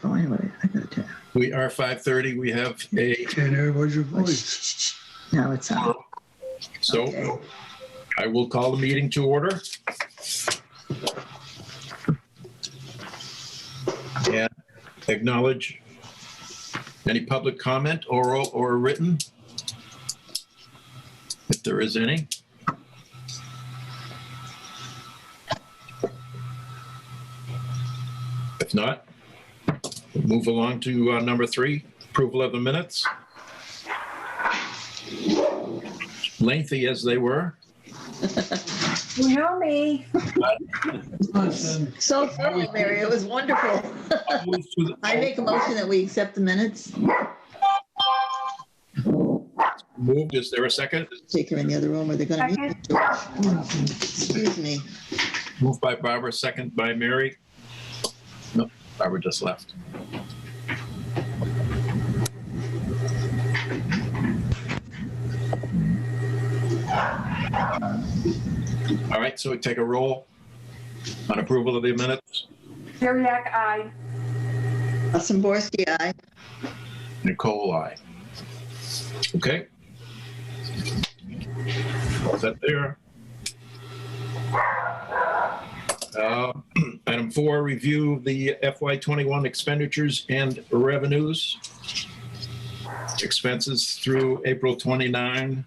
Oh, anyway, I got to. We are 5:30. We have a. Can't hear what's your voice. Now it's on. So Okay. I will call the meeting to order. And acknowledge any public comment, oral or written, if there is any. If not, we'll move along to number 3, approval of the minutes. Lengthy as they were. You know me. So thorough, Mary. It was wonderful. I make a motion that we accept the minutes. Moved. Is there a second? Take her in the other room. Are they going to meet? Excuse me. Moved by Barbara, second by Mary. No, Barbara just left. All right, so we take a roll on approval of the minutes. Syriac, aye. Symborski, aye. Nicole, aye. Okay. All set there. Item 4, review the FY21 expenditures and revenues. Expenses through April 29.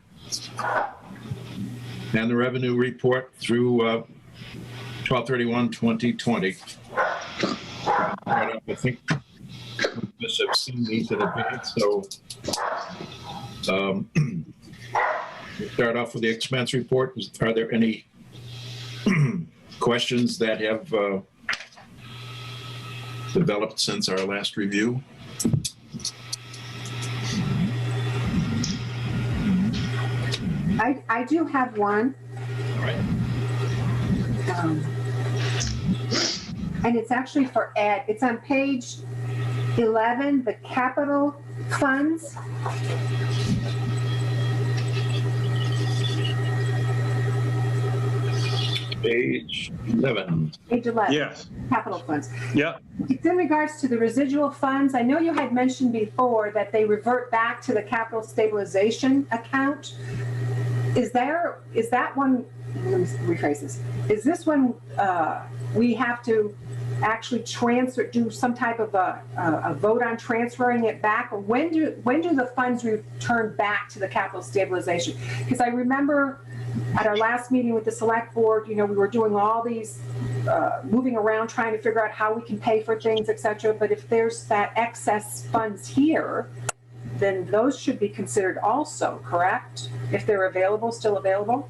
And the revenue report through 12/31/2020. I think most have seen these in advance, so we'll start off with the expense report. Are there any questions that have developed since our last review? I do have one. All right. And it's actually for Ed. It's on page 11, the capital funds. Page 11. Page 11. Yes. Capital funds. Yep. It's in regards to the residual funds. I know you had mentioned before that they revert back to the capital stabilization account. Is that one, let me rephrase this. Is this when we have to actually do some type of a vote on transferring it back? Or when do the funds return back to the capital stabilization? Because I remember at our last meeting with the select board, we were doing all these moving around trying to figure out how we can pay for things, etc. But if there's that excess funds here, then those should be considered also, correct? If they're available, still available?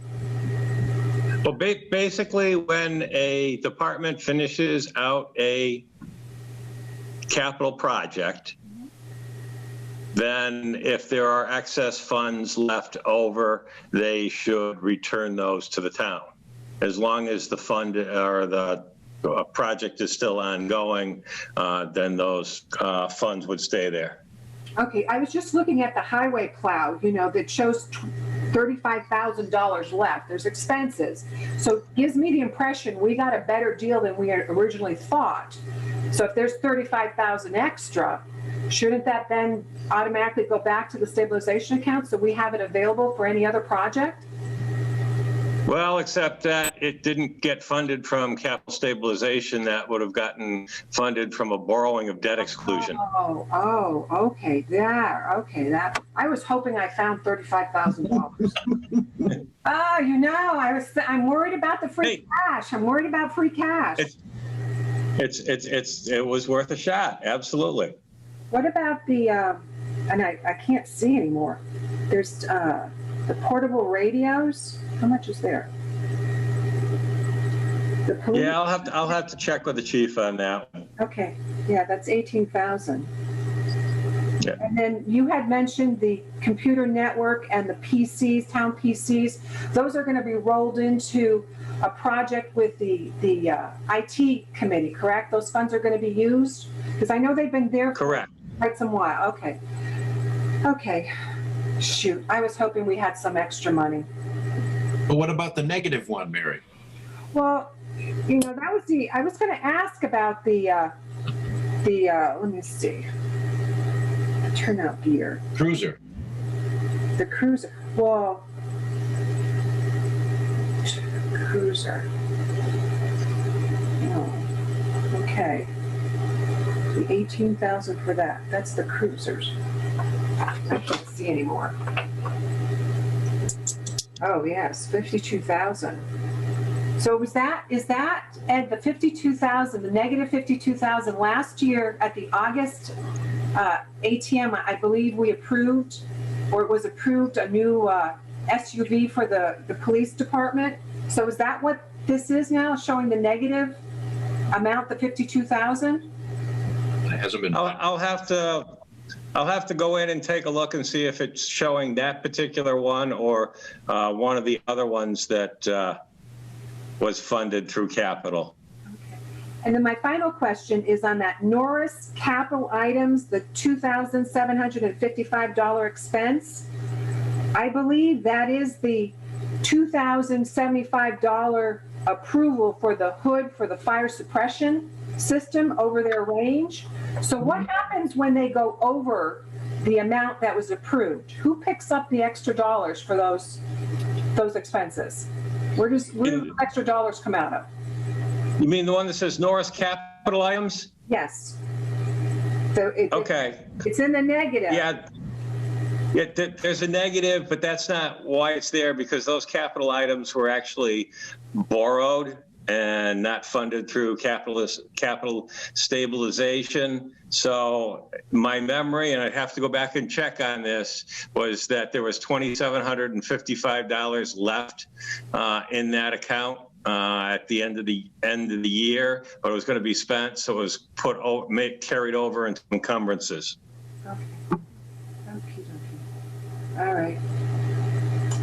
Well, basically, when a department finishes out a capital project, then if there are excess funds left over, they should return those to the town. As long as the fund or the project is still ongoing, then those funds would stay there. Okay, I was just looking at the highway plow, that shows $35,000 left. There's expenses. So it gives me the impression we got a better deal than we had originally thought. So if there's $35,000 extra, shouldn't that then automatically go back to the stabilization account so we have it available for any other project? Well, except that it didn't get funded from capital stabilization. That would have gotten funded from a borrowing of debt exclusion. Oh, okay, there, okay, that, I was hoping I found $35,000. I'm worried about the free cash. I'm worried about free cash. It was worth a shot, absolutely. What about the, and I can't see anymore. There's the portable radios. How much is there? The police? Yeah, I'll have to check with the chief on that. Okay, yeah, that's 18,000. Yeah. And then you had mentioned the computer network and the PCs, town PCs. Those are going to be rolled into a project with the IT committee, correct? Those funds are going to be used? Because I know they've been there for quite some while. Okay. Okay. Shoot, I was hoping we had some extra money. But what about the negative one, Mary? Well, that was I was going to ask about the The, let me see. Turnout gear. Cruiser. The cruiser. Well, cruiser. Oh, okay. The 18,000 for that. That's the cruisers. I can't see anymore. Oh, yes, 52,000. So is that, Ed, the 52,000, the negative 52,000 last year at the August ATM, I believe we approved, or it was approved, a new SUV for the police department. So is that what this is now, showing the negative amount, the 52,000? It hasn't been. I'll have to go in and take a look and see if it's showing that particular one or one of the other ones that was funded through capital. Okay. And then my final question is on that Norris capital items, the $2,755 expense. I believe that is the $2,075 approval for the hood for the fire suppression system over their range. So what happens when they go over the amount that was approved? Who picks up the extra dollars for those expenses? Where do the extra dollars come out of? You mean the one that says Norris capital items? Yes. So Okay. it's in the negative. Yeah, there's a negative, but that's not why it's there, because those capital items were actually borrowed and not funded through capital stabilization. So my memory, and I'd have to go back and check on this, was that there was $2,755 left in that account at the end of the year, but it was going to be spent, so it was carried over into encumbrances. Okay. All right.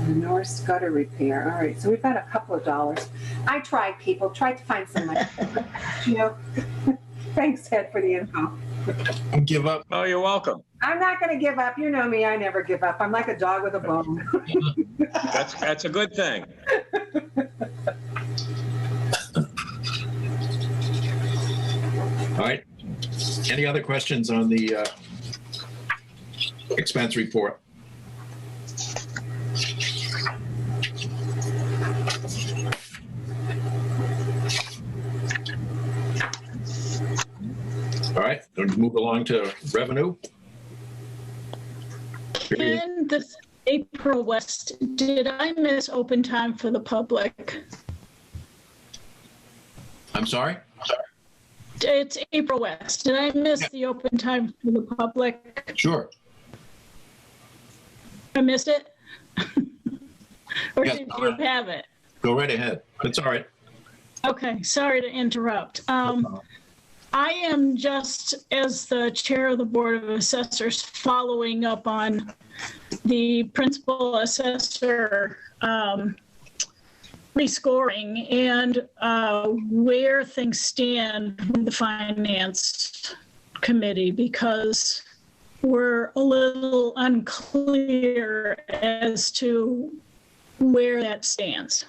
The Norris gutter repair. All right. So we've got a couple of dollars. I tried, people. Tried to find some money. You know. Thanks, Ed, for the info. Don't give up. Oh, you're welcome. I'm not going to give up. You know me. I never give up. I'm like a dog with a bone. That's a good thing. All right. Any other questions on the expense report? All right, going to move along to revenue. In this April West, did I miss open time for the public? I'm sorry? It's April West. Did I miss the open time for the public? Sure. I missed it? Or Yes, did you have it? Go right ahead. That's all right. Okay, sorry to interrupt. I am just, as the chair of the Board of Assessors, following up on the principal assessor rescoring and where things stand with the finance committee, because we're a little unclear as to where that stands.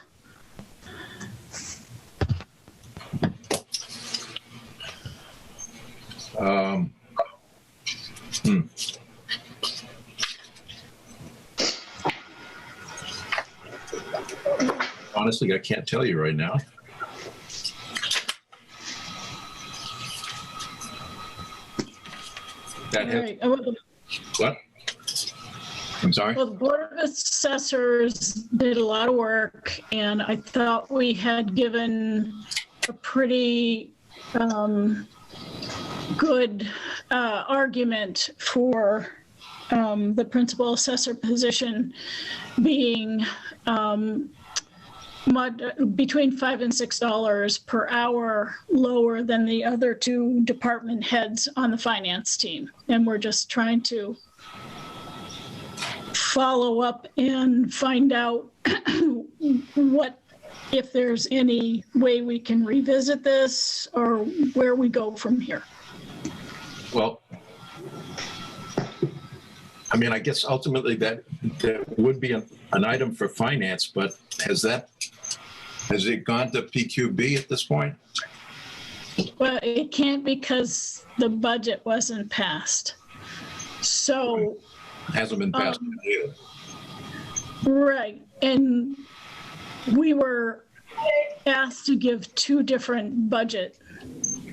Honestly, I can't tell you right now. That has, Right. what? I'm sorry? Well, the Board of Assessors did a lot of work, and I thought we had given a pretty good argument for the principal assessor position being between $5 and $6 per hour lower than the other two department heads on the finance team. And we're just trying to follow up and find out what, if there's any way we can revisit this or where we go from here. Well, I mean, I guess ultimately that would be an item for finance, but has it gone to PQB at this point? Well, it can't because the budget wasn't passed. So, Hasn't been passed either. right, and we were asked to give 2 different budget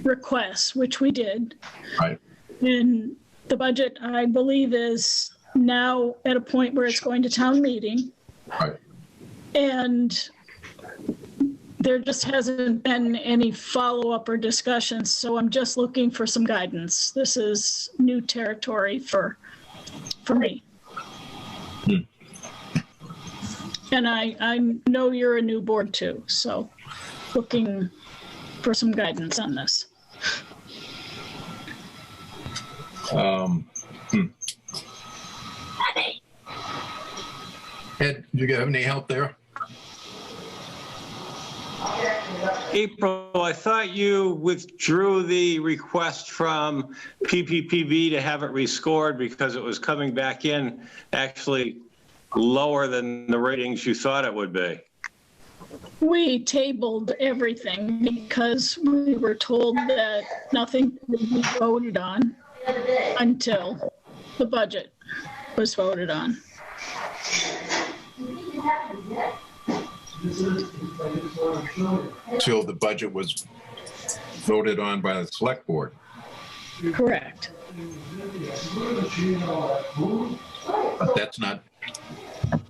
requests, which we did. Right. And the budget, I believe, is now at a point where it's going to town meeting. Right. And there just hasn't been any follow-up or discussion, so I'm just looking for some guidance. This is new territory for me. And I know you're a new board too, so looking for some guidance on this. Ed, do you have any help there? April, I thought you withdrew the request from PPPB to have it rescored because it was coming back in actually lower than the ratings you thought it would be. We tabled everything because we were told that nothing would be voted on until the budget was voted on. Till the budget was voted on by the select board. Correct. But that's not,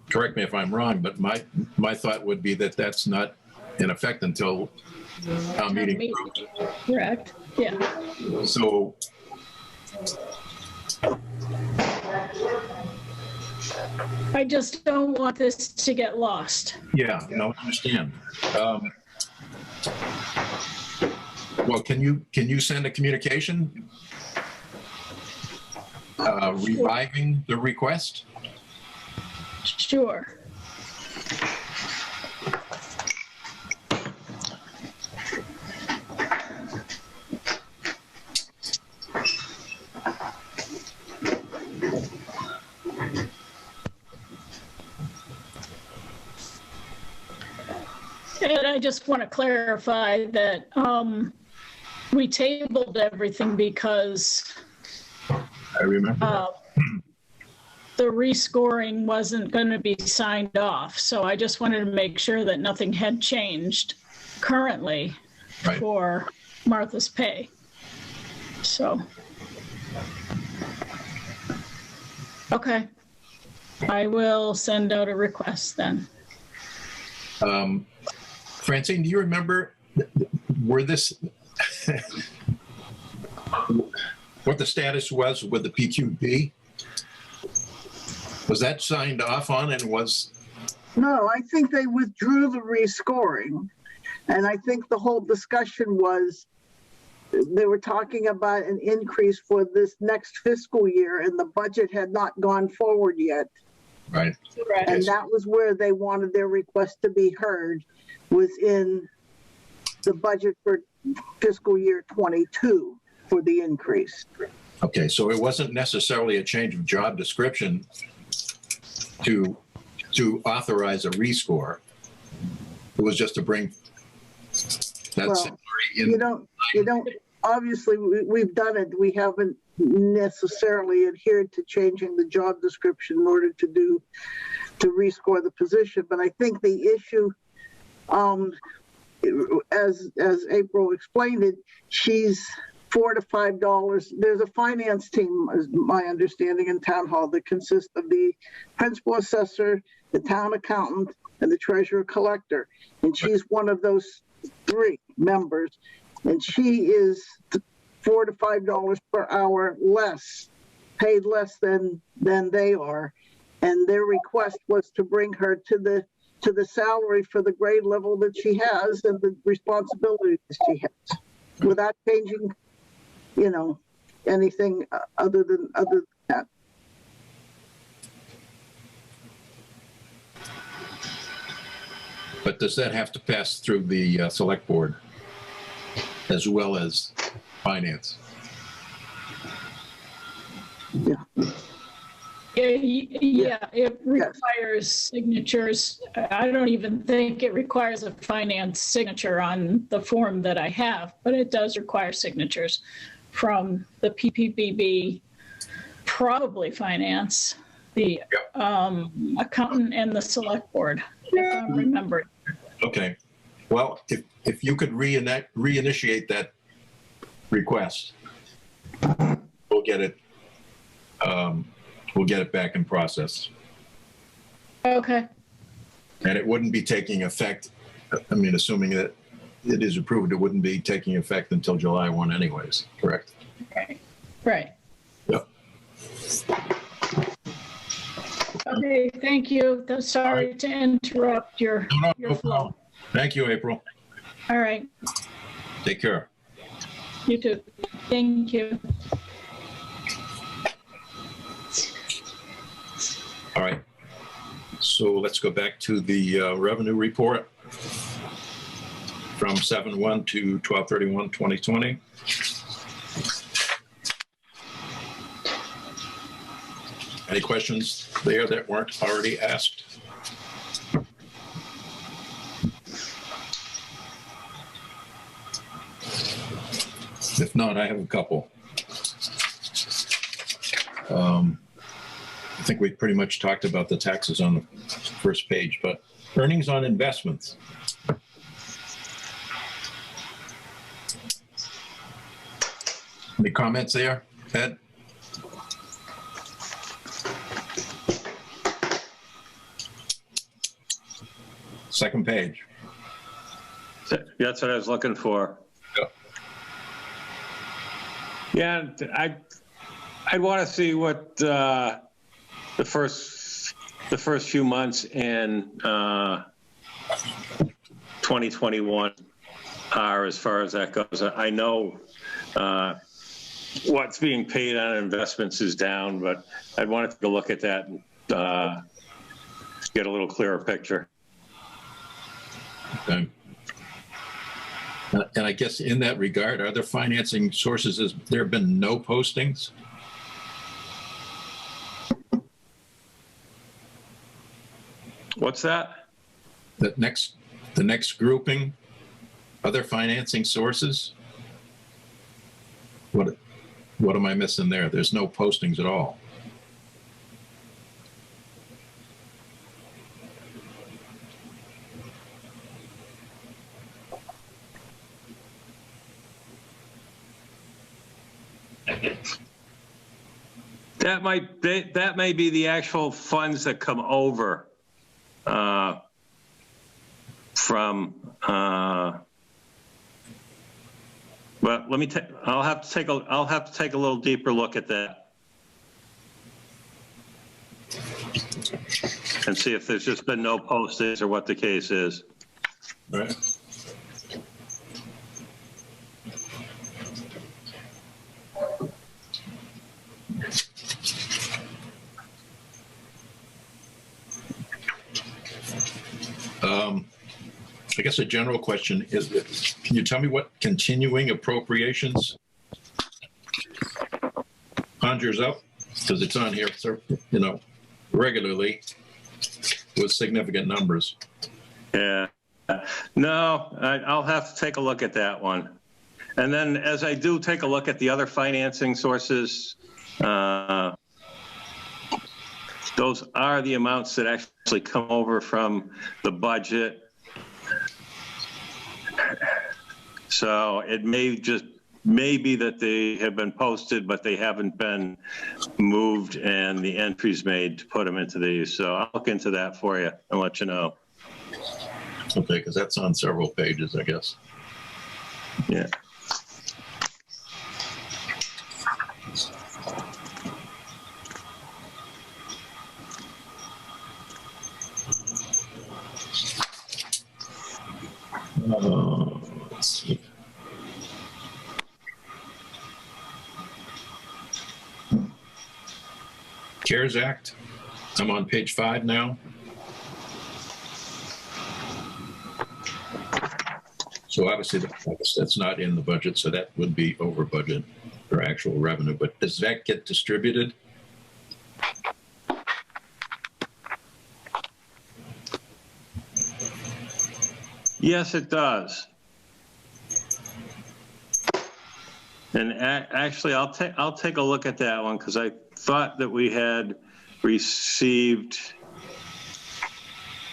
correct me if I'm wrong, but my thought would be that that's not in effect until town meeting. Correct, yeah. So I just don't want this to get lost. yeah, no, I understand. Well, can you send a communication reviving the request? Sure. And I just want to clarify that we tabled everything because I remember. the rescoring wasn't going to be signed off. So I just wanted to make sure that nothing had changed currently Right. for Martha's pay. So, okay. I will send out a request then. Francine, do you remember where this, what the status was with the PQB? Was that signed off on and was? No, I think they withdrew the rescoring. And I think the whole discussion was they were talking about an increase for this next fiscal year and the budget had not gone forward yet. Right. And that was where they wanted their request to be heard, was in the budget for fiscal year 22 for the increase. Okay, so it wasn't necessarily a change of job description to authorize a rescore. It was just to bring that Well, salary in. You don't, obviously we've done it. We haven't necessarily adhered to changing the job description in order to rescore the position. But I think the issue, as April explained it, she's $4 to $5. There's a finance team, is my understanding, in Town Hall that consists of the principal assessor, the town accountant, and the treasurer collector. And she's one of those 3 members. And she is $4 to $5 per hour less, paid less than they are. And their request was to bring her to the salary for the grade level that she has and the responsibilities she has, without changing, anything other than that. But does that have to pass through the select board as well as finance? Yeah. Yeah, Yeah, it requires signatures. I don't even think it requires a finance signature on the form that I have, but it does require signatures from the PPPB, probably finance, the accountant, and the select board, if I'm remembering. Okay. Well, if you could reinitiate that request, we'll get it back in process. Okay. And it wouldn't be taking effect, I mean, assuming that it is approved, it wouldn't be taking effect until July 1 anyways, correct? Right. Yep. Okay, thank you. Sorry to interrupt your No flow. problem. Thank you, April. All right, Take care. you too. Thank you. All right. So let's go back to the revenue report from 7/1 to 12/31/2020. Any questions there that weren't already asked? If not, I have a couple. I think we pretty much talked about the taxes on the first page, but earnings on investments. Any comments there, Ed? Second page. That's what I was looking for. Yeah, I'd want to see what the first few months in 2021 are as far as that goes. I know what's being paid on investments is down, but I'd want to take a look at that and get a little clearer picture. Okay. And I guess in that regard, are there financing sources? Has there been no postings? What's that? The next grouping, other financing sources? What am I missing there? There's no postings at all. That may be the actual funds that come over from. But let me. I'll have to take a little deeper look at that and see if there's just been no postings or what the case is. All right. I guess a general question is, can you tell me what continuing appropriations conjures up? Because it's on here, regularly with significant numbers. Yeah. No, I'll have to take a look at that one. And then as I do take a look at the other financing sources, those are the amounts that actually come over from the budget. So it may be that they have been posted, but they haven't been moved and the entries made to put them into these. So I'll look into that for you and let you know. Okay, because that's on several pages, I guess. Yeah. Let's see. CARES Act. I'm on page 5 now. So obviously that's not in the budget, so that would be over budget for actual revenue. But does that get distributed? Yes, it does. And actually, I'll take a look at that one because I thought that we had received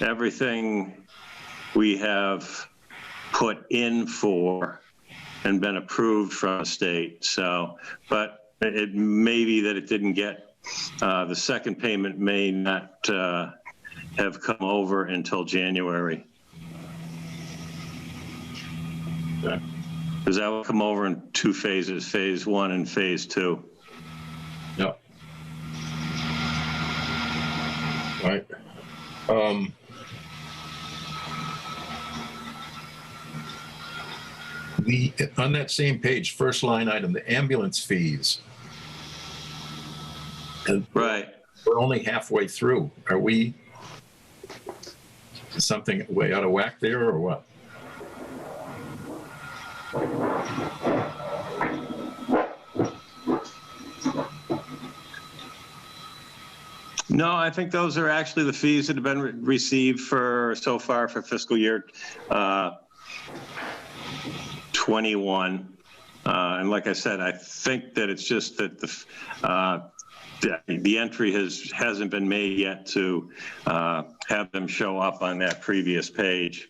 everything we have put in for and been approved from the state. So, but it may be that it didn't get, the second payment may not have come over until January. Okay. Because that will come over in two phases, phase 1 and phase 2. Yep. All right. On that same page, first line item, the ambulance fees. And Right. we're only halfway through. Are we something way out of whack there or what? No, I think those are actually the fees that have been received for so far for fiscal year 21. And like I said, I think that it's just that the entry hasn't been made yet to have them show up on that previous page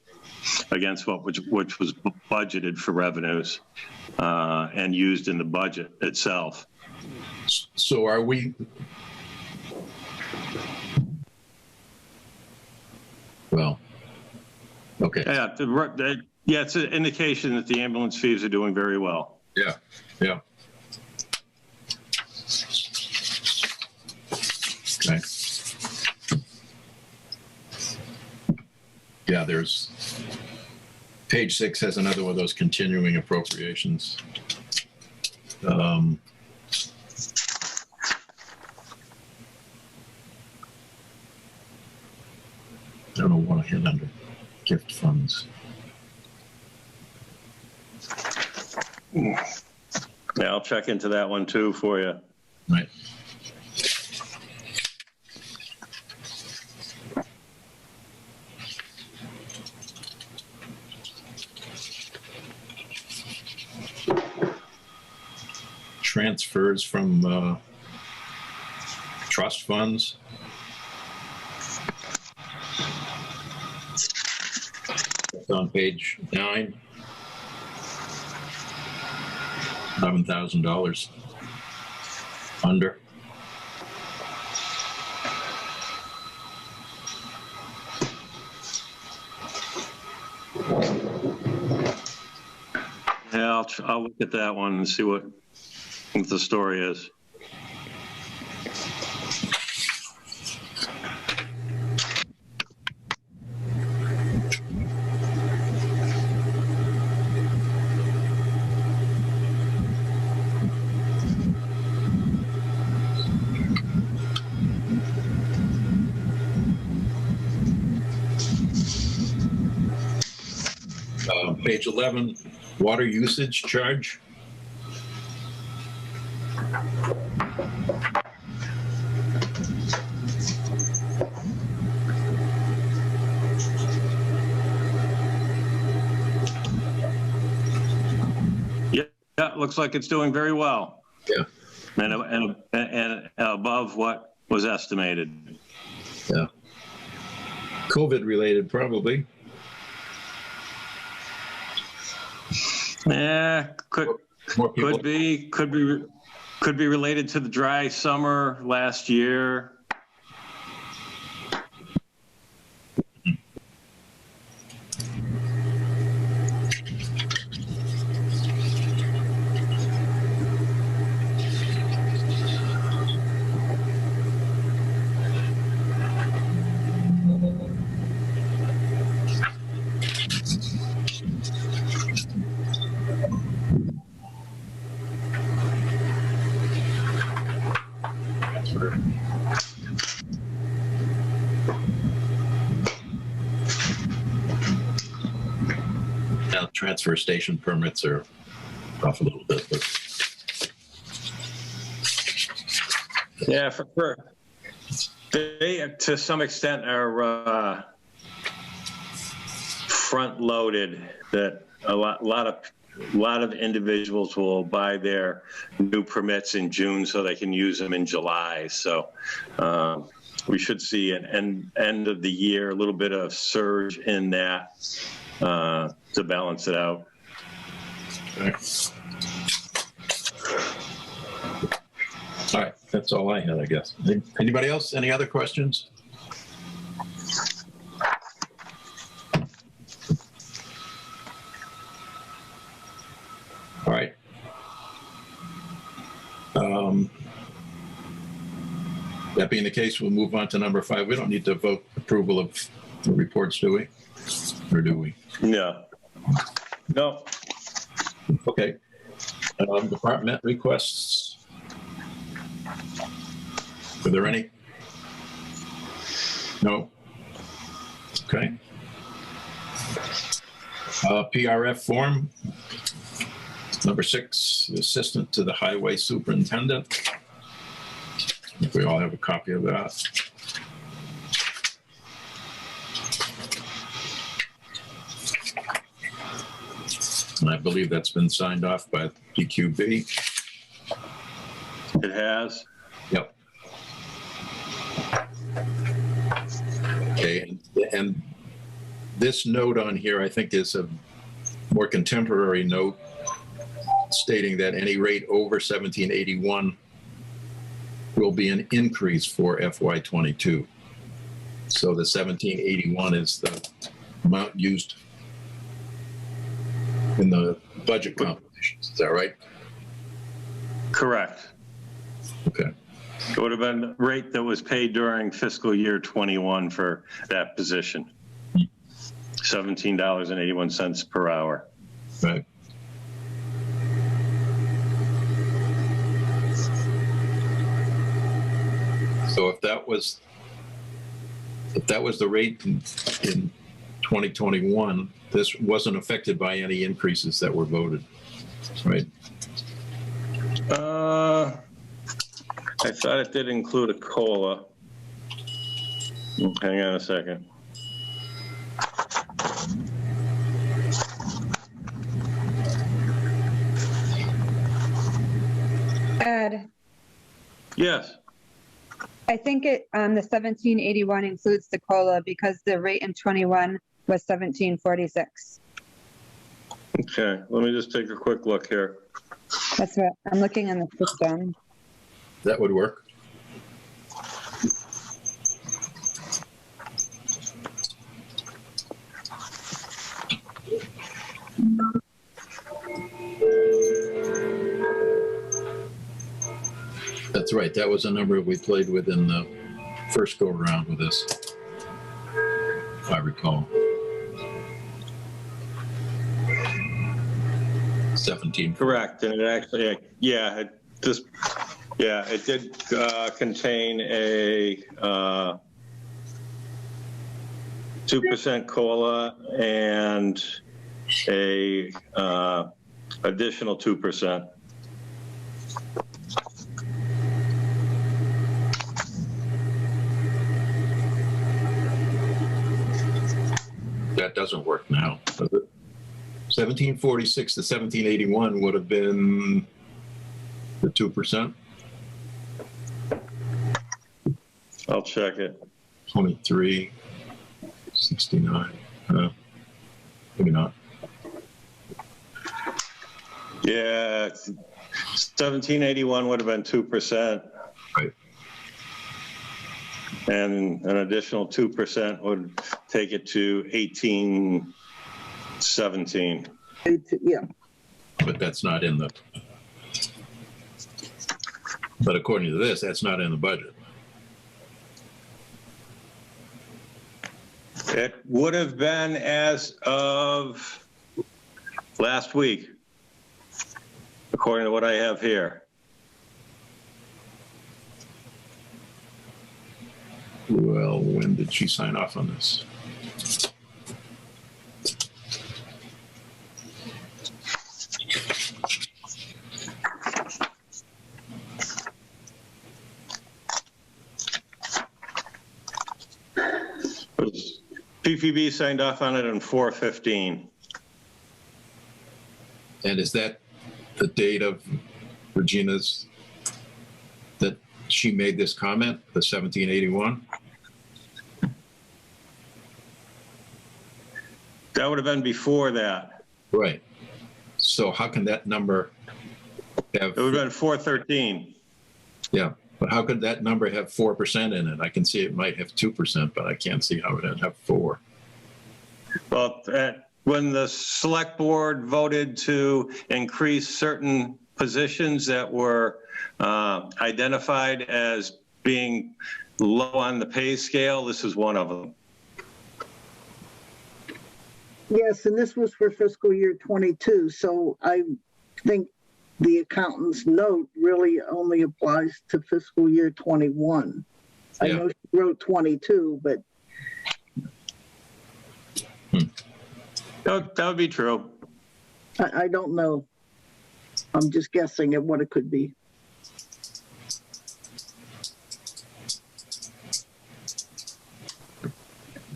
against which was budgeted for revenues and used in the budget itself. So are we? Well, okay. Yeah, yeah, it's an indication that the ambulance fees are doing very well. Yeah, yeah. Okay. Yeah, there's page 6 has another one of those continuing appropriations. I don't know what I hit under gift funds. Yeah, I'll check into that one too for you. Right. Transfers from trust funds. It's on page 9. $11,000 under. Yeah, I'll look at that one and see what the story is. Page 11, water usage charge. Yeah, looks like it's doing very well. Yeah. And above what was estimated. Yeah. COVID related, probably. Yeah, could be related to the dry summer last year. Now, transfer station permits are off a little bit, but Yeah, they to some extent are front-loaded, that a lot of individuals will buy their new permits in June so they can use them in July. So we should see an end of the year, a little bit of surge in that to balance it out. Okay. All right, that's all I had, I guess. Anybody else? Any other questions? All right. That being the case, we'll move on to number 5. We don't need to vote approval of the reports, do we? Or do we? No. No. Okay. Department requests. Are there any? No. Okay. PRF form. Number 6, assistant to the highway superintendent. I think we all have a copy of that. And I believe that's been signed off by PQB. It has. Yep. Okay, and this note on here, I think, is a more contemporary note stating that any rate over 1781 will be an increase for FY22. So the 1781 is the amount used in the budget computations. Is that right? Correct. Okay. It would have been the rate that was paid during fiscal year 21 for that position. $17.81 per hour. Right. So if that was the rate in 2021, this wasn't affected by any increases that were voted, right? I thought it did include a COLA. Hang on a second. Ed, Yes. I think the 1781 includes the COLA because the rate in 21 was 1746. Okay, let me just take a quick look here. That's what I'm looking in the system. That would work. That's right. That was a number we played with in the first go around with this, if I recall. 17. Correct, and it actually, it did contain a 2% COLA and a additional 2%. That doesn't work now, does it? 1746 to 1781 would have been the 2%. I'll check it. 23, 69. Maybe not. Yeah, 1781 would have been 2%. Right. And an additional 2% would take it to 1817. Yeah. But that's not in the. But according to this, that's not in the budget. It would have been as of last week, according to what I have here. Well, when did she sign off on this? PPB signed off on it on 4/15. And is that the date of Regina's, that she made this comment, the 1781? That would have been before that. Right. So how can that number have? It would have been 4/13. Yeah, but how could that number have 4% in it? I can see it might have 2%, but I can't see how it would have 4. Well, when the select board voted to increase certain positions that were identified as being low on the pay scale, this is one of them. Yes, and this was for fiscal year 22, so I think the accountant's note really only applies to fiscal year 21. I Yeah. know she wrote 22, but That would be true. I don't know. I'm just guessing at what it could be.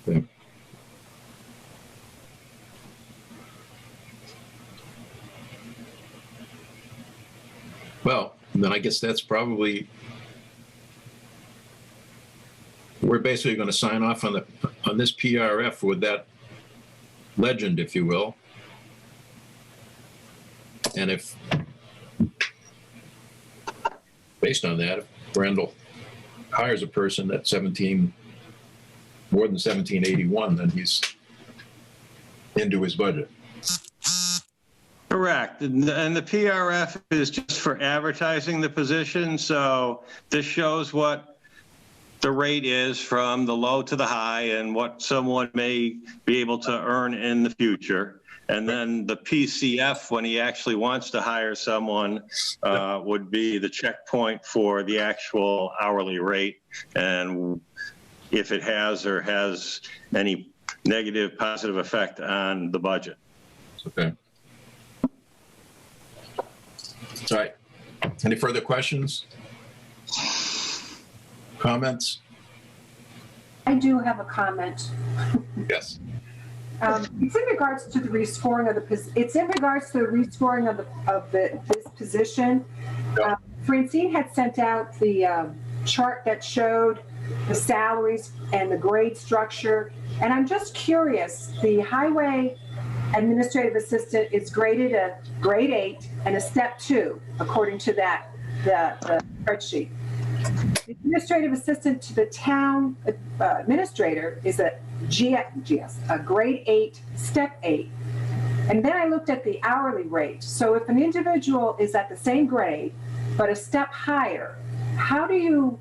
Okay. Well, then I guess that's probably, we're basically going to sign off on this PRF with that legend, if you will. And if, based on that, if Randall hires a person at more than 1781, then he's into his budget. Correct. And the PRF is just for advertising the position. So this shows what the rate is from the low to the high and what someone may be able to earn in the future. And then the PCF, when he actually wants to hire someone, would be the checkpoint for the actual hourly rate. And if it has or has any negative, positive effect on the budget. Okay. All right. Any further questions? Comments? I do have a comment. Yes. It's in regards to the rescoring of this position. Yeah. Francine had sent out the chart that showed the salaries and the grade structure. And I'm just curious, the highway administrative assistant is graded a grade 8 and a step 2, according to the spreadsheet. The administrative assistant to the town administrator is a grade 8, step 8. And then I looked at the hourly rate. So if an individual is at the same grade, but a step higher, how do you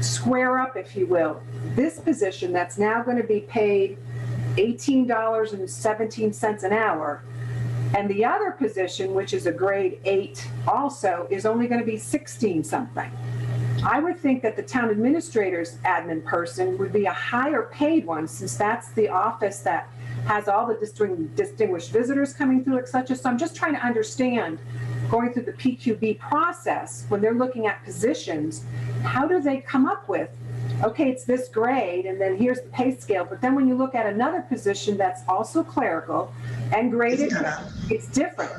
square up, if you will, this position that's now going to be paid $18.17 an hour, and the other position, which is a grade 8 also, is only going to be 16 something. I would think that the town administrator's admin person would be a higher paid one, since that's the office that has all the distinguished visitors coming through, et cetera. So I'm just trying to understand, going through the PQB process, when they're looking at positions, how do they come up with, okay, it's this grade, and then here's the pay scale. But then when you look at another position that's also clerical and graded, it's different.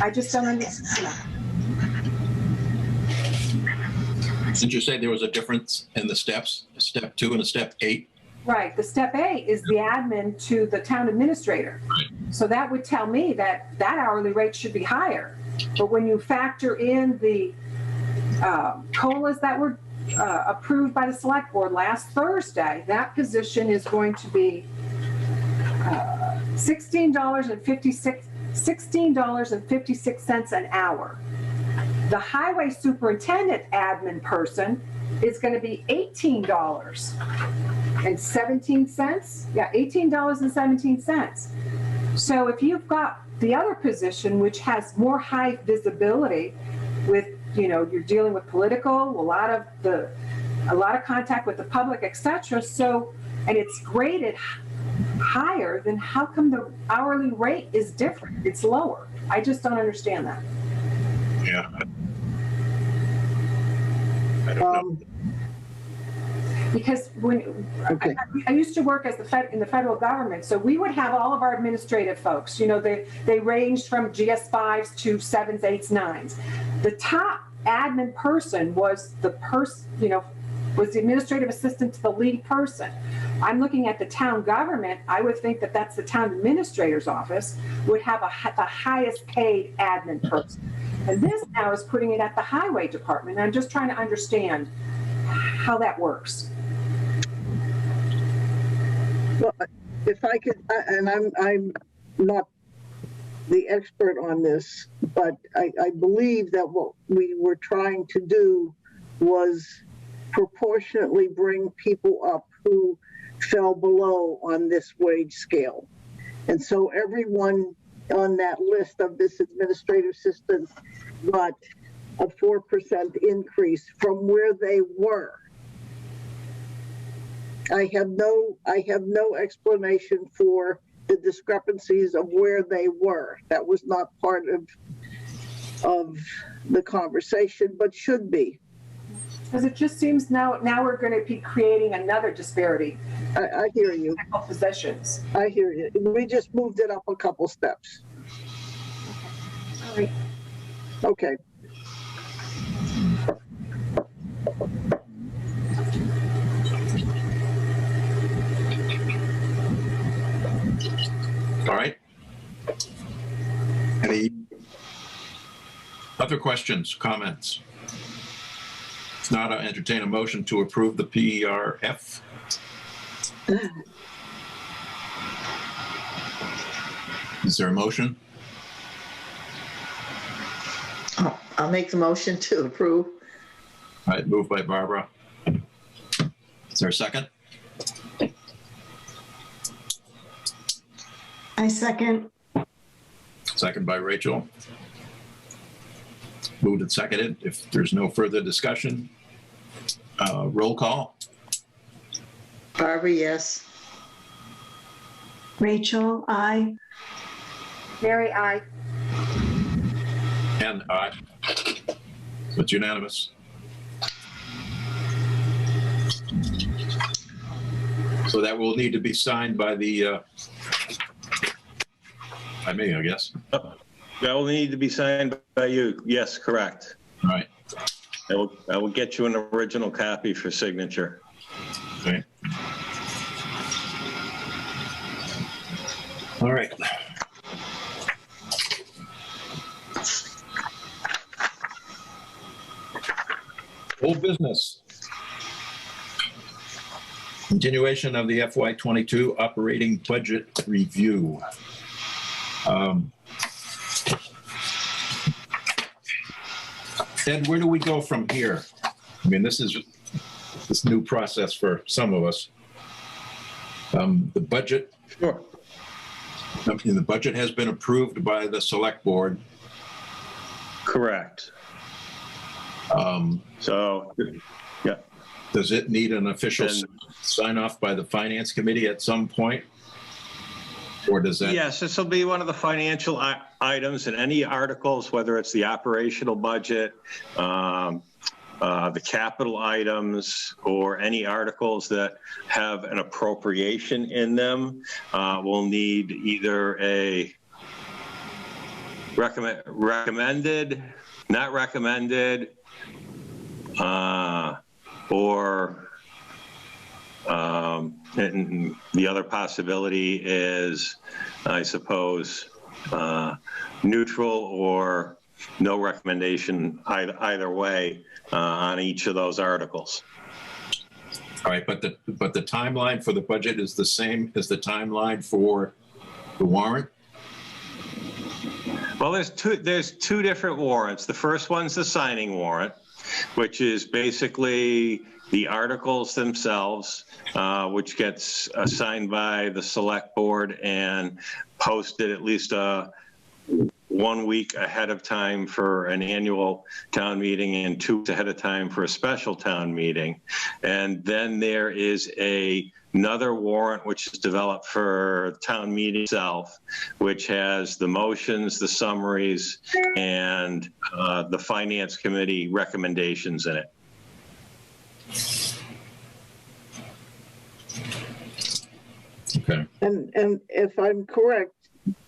I just don't understand that. Did you say there was a difference in the steps, a step 2 and a step 8? Right. The step 8 is the admin to the town administrator. Right. So that would tell me that that hourly rate should be higher. But when you factor in the COLAs that were approved by the select board last Thursday, that position is going to be $16.56 an hour. The highway superintendent admin person is going to be $18.17. Yeah, $18.17. So if you've got the other position, which has more high visibility with, you know, you're dealing with political, a lot of contact with the public, etc. So, and it's graded higher, then how come the hourly rate is different? It's lower. I just don't understand that. Yeah. I don't know. Because when Okay. I used to work as in the federal government, so we would have all of our administrative folks. You know, they ranged from GS5s to 7s, 8s, 9s. The top admin person was the person, you know, was the administrative assistant to the lead person. I'm looking at the town government. I would think that that's the town administrator's office would have the highest paid admin person. And this now is putting it at the highway department. I'm just trying to understand how that works. Well, if I could, and I'm not the expert on this, but I believe that what we were trying to do was proportionately bring people up who fell below on this wage scale. And so everyone on that list of this administrative assistant got a 4% increase from where they were. I have no explanation for the discrepancies of where they were. That was not part of the conversation, but should be. Because it just seems now we're going to be creating another disparity. I hear you. Positions. I hear you. We just moved it up a couple steps. All right. Okay. All right. Any other questions, comments? If not, I'll entertain a motion to approve the PERF. Is there a motion? I'll make the motion to approve. All right, moved by Barbara. Is there a second? I second. Second by Rachel. Moved and seconded. If there's no further discussion, roll call. Barbara, yes. Rachel, I. Mary, aye. And aye. So it's unanimous. So that will need to be signed by the, by me, I guess. That will need to be signed by you. Yes, correct. All right. I will get you an original copy for signature. Okay. All right. Old business. Continuation of the FY22 operating budget review. Ed, where do we go from here? I mean, this is this new process for some of us. The budget. Sure. The budget has been approved by the select board. Correct. So, yeah. Does it need an official sign off by the finance committee at some point? Or does that? Yes, this will be one of the financial items in any articles, whether it's the operational budget, the capital items, or any articles that have an appropriation in them will need either a recommended, not recommended, or and the other possibility is, I suppose, neutral or no recommendation either way on each of those articles. All right, but the timeline for the budget is the same as the timeline for the warrant? Well, there's two different warrants. The first one's the signing warrant, which is basically the articles themselves, which gets signed by the select board and posted at least 1 week ahead of time for an annual town meeting and 2 weeks ahead of time for a special town meeting. And then there is another warrant which is developed for town meeting itself, which has the motions, the summaries, and the finance committee recommendations in it. Okay. And if I'm correct,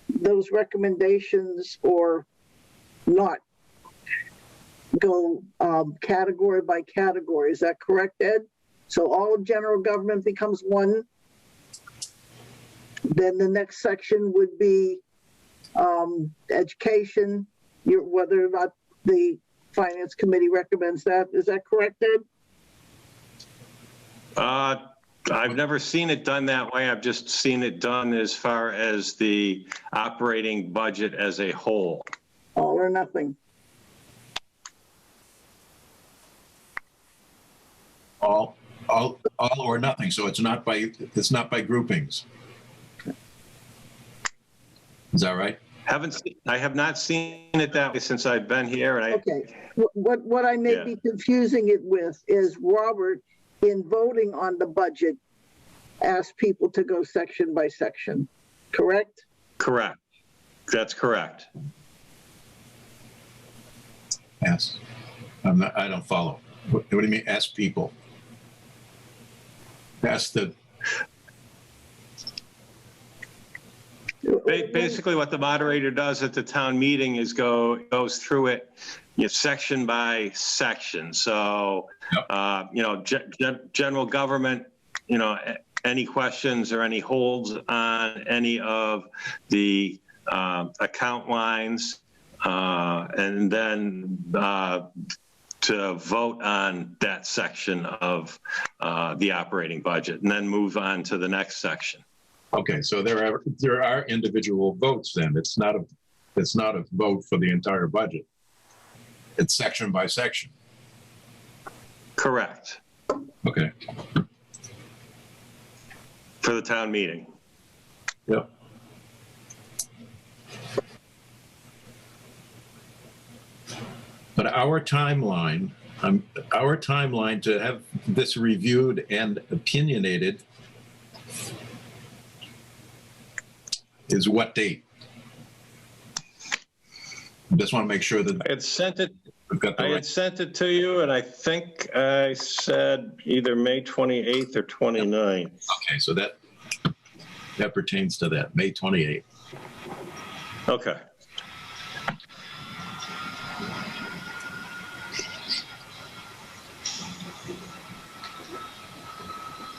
those recommendations or not go category by category. Is that correct, Ed? So all of general government becomes one. Then the next section would be education, whether or not the finance committee recommends that. Is that correct, Ed? I've never seen it done that way. I've just seen it done as far as the operating budget as a whole. All or nothing. All or nothing. So it's not by groupings. Is that right? I have not seen it that way since I've been here. And Okay. What I may be confusing it with is Robert, in voting on the budget, asked people to go section by section. Correct? Correct. That's correct. Yes. I don't follow. What do you mean, ask people? Ask the... Basically, what the moderator does at the town meeting is goes through it, section by section. So, general government, any questions or any holds on any of the account lines, and then to vote on that section of the operating budget, and then move on to the next section. Okay, so there are individual votes then. It's not a vote for the entire budget. It's section by section. Correct. Okay. For the town meeting. Yep. But our timeline to have this reviewed and opinionated is what date? I just want to make sure that I had sent it. we've got the I right. had sent it to you, and I think I said either May 28th or 29th. Okay, so that pertains to that, May 28th. Okay.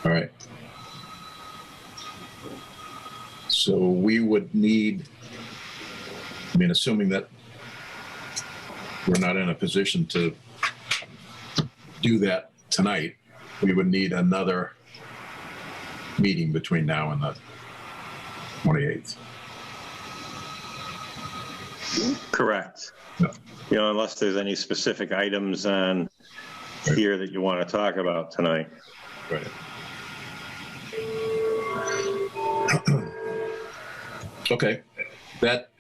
All right. So we would need, assuming that we're not in a position to do that tonight, we would need another meeting between now and the 28th. Correct. Yeah. Unless there's any specific items on here that you want to talk about tonight. Right. Okay, that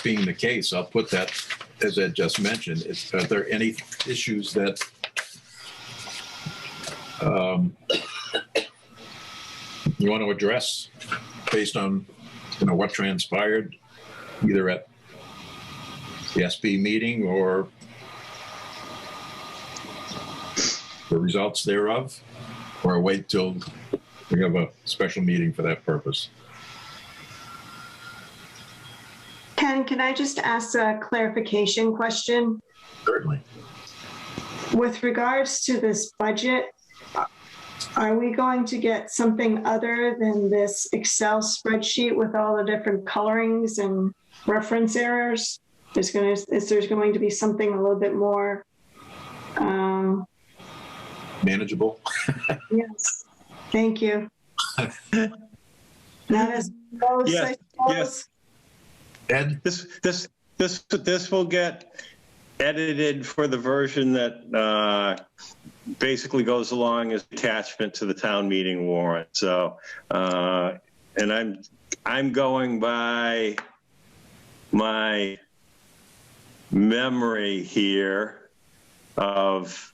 being the case, I'll put that, as Ed just mentioned, are there any issues that you want to address based on, what transpired either at the SB meeting or the results thereof, or wait till we have a special meeting for that purpose? Ken, can I just ask a clarification question? Certainly. With regards to this budget, are we going to get something other than this Excel spreadsheet with all the different colorings and reference errors? Is there going to be something a little bit more Manageable? Yes, thank you. Not as close, Yes, I suppose. yes. Ed? This will get edited for the version that basically goes along as attachment to the town meeting warrant. So, and I'm going by my memory here of,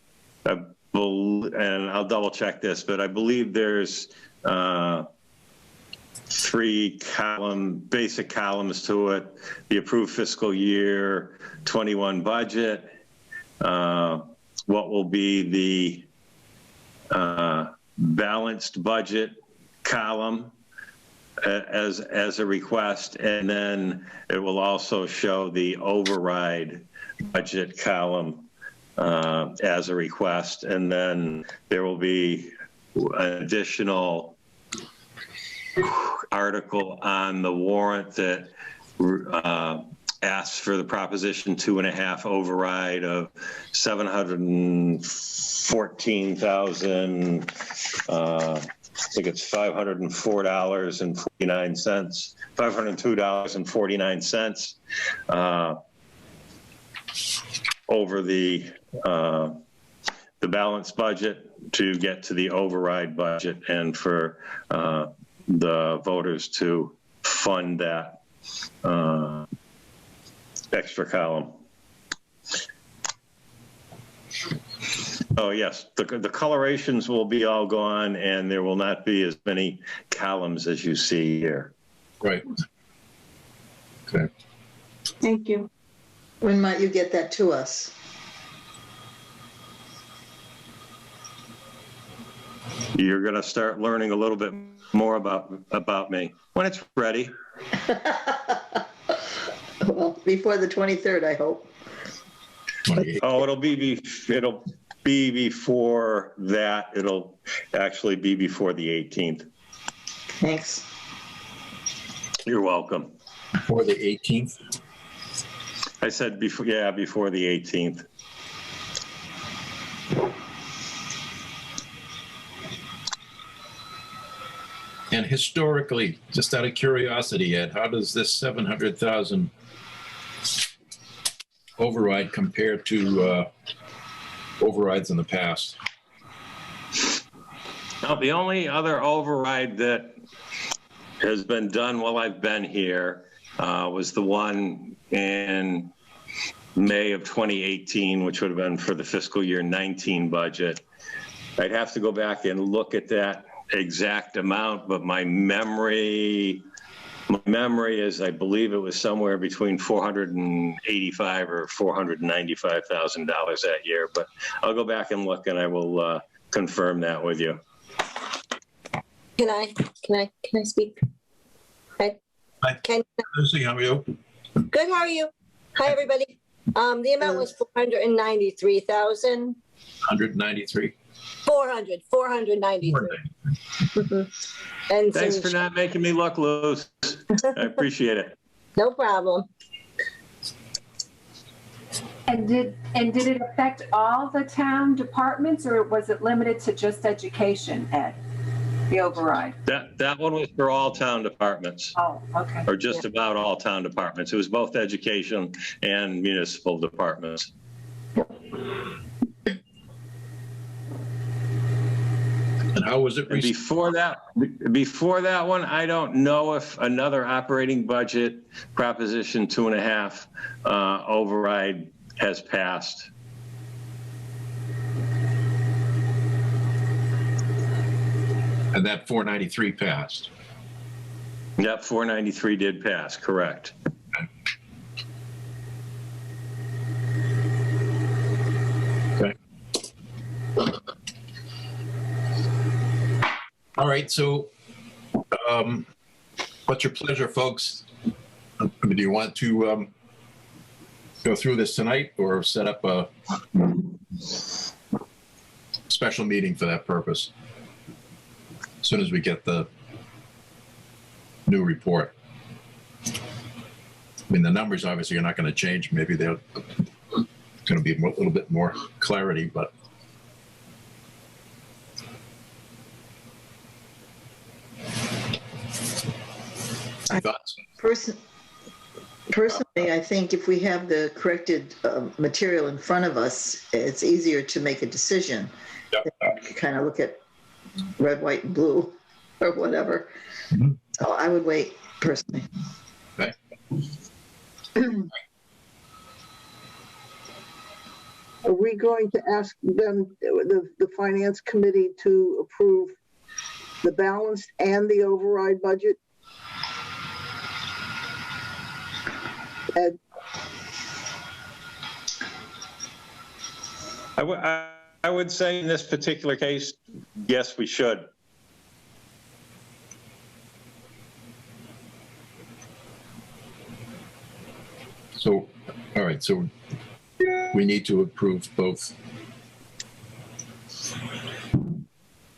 and I'll double check this, but I believe there's 3 basic columns to it: the approved fiscal year 21 budget, what will be the balanced budget column as a request, and then it will also show the override budget column as a request, and then there will be an additional article on the warrant that asks for the Proposition 2.5 override of $714,000. I think it's $504.49, $502.49 over the balanced budget to get to the override budget, and for the voters to fund that extra column. Oh, yes, the colorations will be all gone, and there will not be as many columns as you see here. Right. Okay. Thank you. When might you get that to us? You're going to start learning a little bit more about me when it's ready. Well, before the 23rd, I hope. 28. Oh, it'll be before that. It'll actually be before the 18th. Thanks. You're welcome. Before the 18th? I said before, yeah, before the 18th. And historically, just out of curiosity, Ed, how does this 700,000 override compare to overrides in the past? Now, the only other override that has been done while I've been here was the one in May of 2018, which would have been for the fiscal year 19 budget. I'd have to go back and look at that exact amount, but my memory is, I believe it was somewhere between $485,000 or $495,000 that year. But I'll go back and look, and I will confirm that with you. Can I speak? Hi. Hi. Lucy, how are you? Good. How are you? Hi, everybody. The amount was 493,000. 193. 493. And Thanks for not making me look loose. I appreciate it. No problem. And did it affect all the town departments, or was it limited to just education, Ed? The override? That one was for all town departments. Oh, okay. Or just about all town departments. It was both education and municipal departments. And how was it? And before that one, I don't know if another operating budget Proposition 2.5 override has passed. And that 493 passed. Yep, 493 did pass, correct. Okay. All right, so what's your pleasure, folks? Do you want to go through this tonight or set up a special meeting for that purpose as soon as we get the new report? I mean, the numbers obviously are not going to change. Maybe they're going to be a little bit more clarity, but thoughts? Personally, I think if we have the corrected material in front of us, it's easier to make a decision. Yep. Kind of look at red, white, and blue, or whatever. Mm-hmm. So I would wait, personally. Okay. Are we going to ask them, the finance committee, to approve the balanced and the override budget? I I would say in this particular case, yes, we should. So, all right, so we need to approve both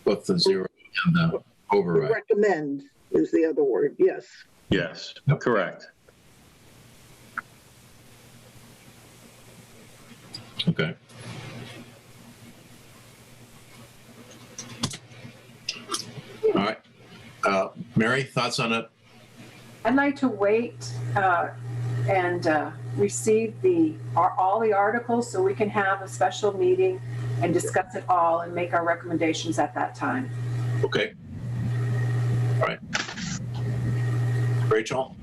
the zero and the override. Recommend is the other word, yes. Yes, correct. Okay. All right. Mary, thoughts on it? I'd like to wait and receive all the articles so we can have a special meeting and discuss it all and make our recommendations at that time. Okay. All right. Rachel?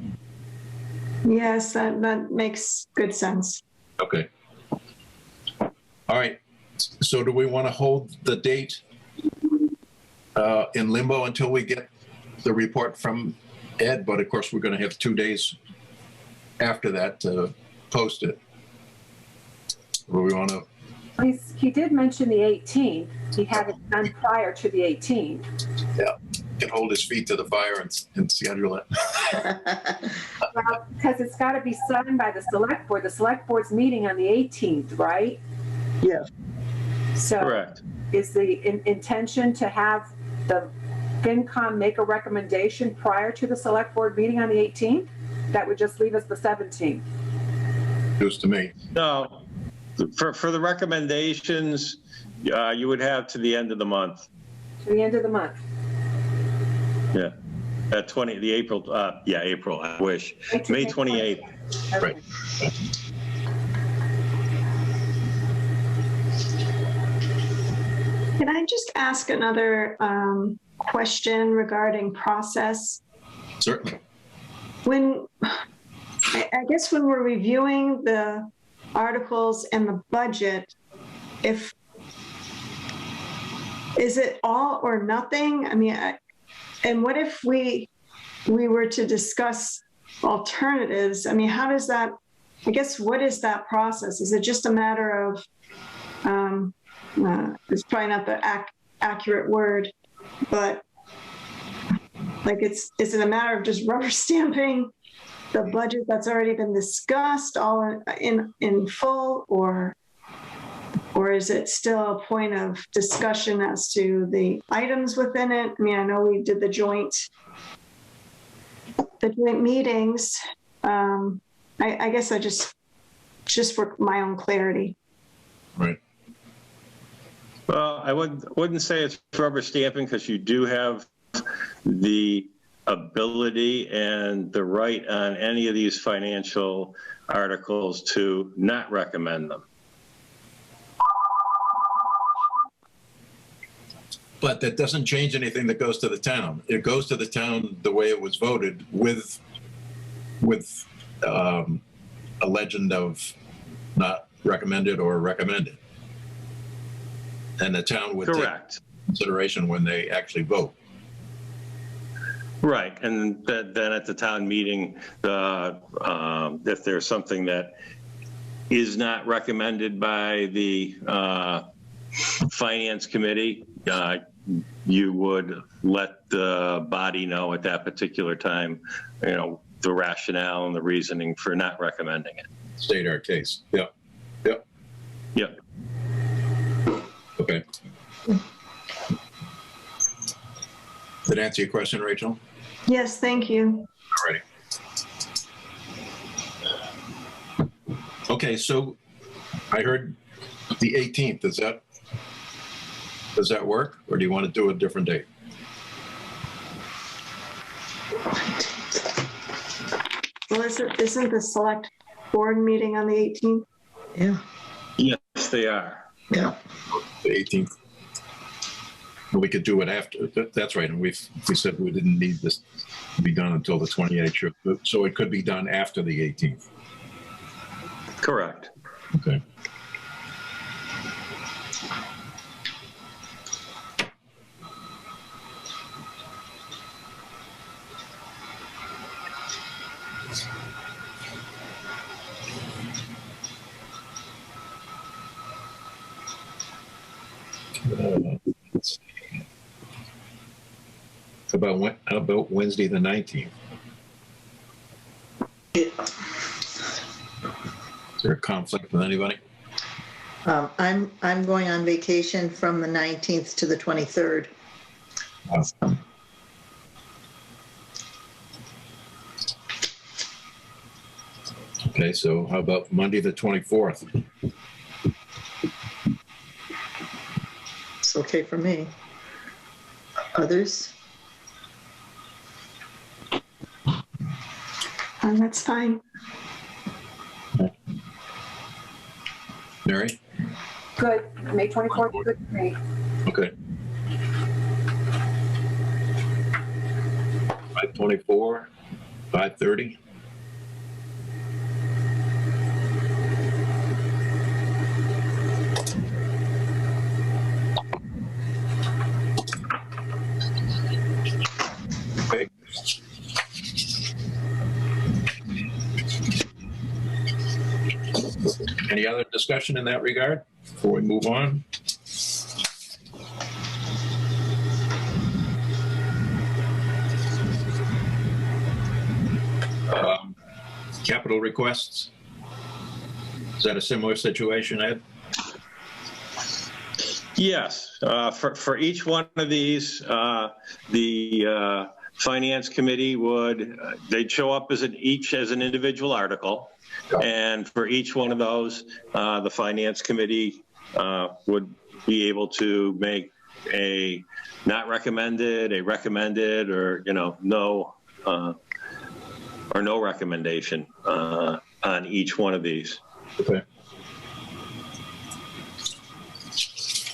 Yes, that makes good sense. Okay. All right. So do we want to hold the date in limbo until we get the report from Ed? But of course, we're going to have 2 days after that to post it. Or we want to... He did mention the 18th. He had it done prior to the 18th. Yeah, can hold his feet to the fire and schedule it. Well, because it's got to be signed by the select board. The select board's meeting on the 18th, right? Yes. So Correct. is the intention to have the FinCom make a recommendation prior to the select board meeting on the 18th? That would just leave us the 17th. News to me. No, for the recommendations, you would have to the end of the month. To the end of the month. Yeah, April, I wish. May 28th. Okay. Right. Can I just ask another question regarding process? Certainly. I guess when we're reviewing the articles and the budget, is it all or nothing? I mean, and what if we were to discuss alternatives? I mean, how does that, I guess, what is that process? Is it just a matter of, it's probably not the accurate word, but like is it a matter of just rubber stamping the budget that's already been discussed all in full, or is it still a point of discussion as to the items within it? I mean, I know we did the joint meetings. I guess I just for my own clarity. Right. Well, I wouldn't say it's rubber stamping, because you do have the ability and the right on any of these financial articles to not recommend them. But that doesn't change anything that goes to the town. It goes to the town the way it was voted, with a legend of not recommended or recommended. And the town would Correct. take consideration when they actually vote. Right, and then at the town meeting, if there's something that is not recommended by the finance committee, you would let the body know at that particular time, the rationale and the reasoning for not recommending it. State our case. Yep. Yep. Yep. Okay. Did that answer your question, Rachel? Yes, thank you. All righty. Okay, so I heard the 18th. Does that work, or do you want to do a different date? Well, isn't the select board meeting on the 18th? Yeah. Yes, they are. Yeah. The 18th. And we could do it after. That's right. And we said we didn't need this to be done until the 28th. So it could be done after the 18th. Correct. Okay. Let's see. How about Wednesday the 19th? Is there a conflict with anybody? I'm going on vacation from the 19th to the 23rd. Awesome. Okay, so how about Monday the 24th? It's okay for me. Others? That's fine. Mary? Good. May 24th, good for me. Okay. 5:24, 5:30. Okay. Any other discussion in that regard before we move on? Capital requests? Is that a similar situation, Ed? Yes, for each one of these, the Finance Committee they'd show up each as an individual article. And for each one of those, the Finance Committee would be able to make a not recommended, a recommended, or, no, or no recommendation on each one of these. Okay.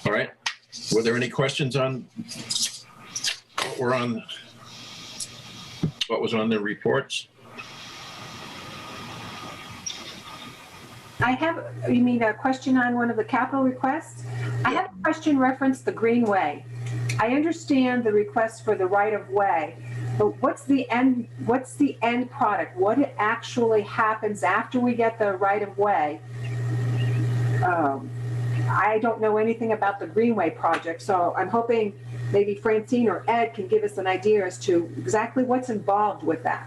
All right. Were there any questions on what was on the reports? I have, you mean a question on one of the capital requests? I have a question reference the Greenway. I understand the request for the right of way, but what's the end product? What actually happens after we get the right of way? I don't know anything about the Greenway project, so I'm hoping maybe Francine or Ed can give us an idea as to exactly what's involved with that.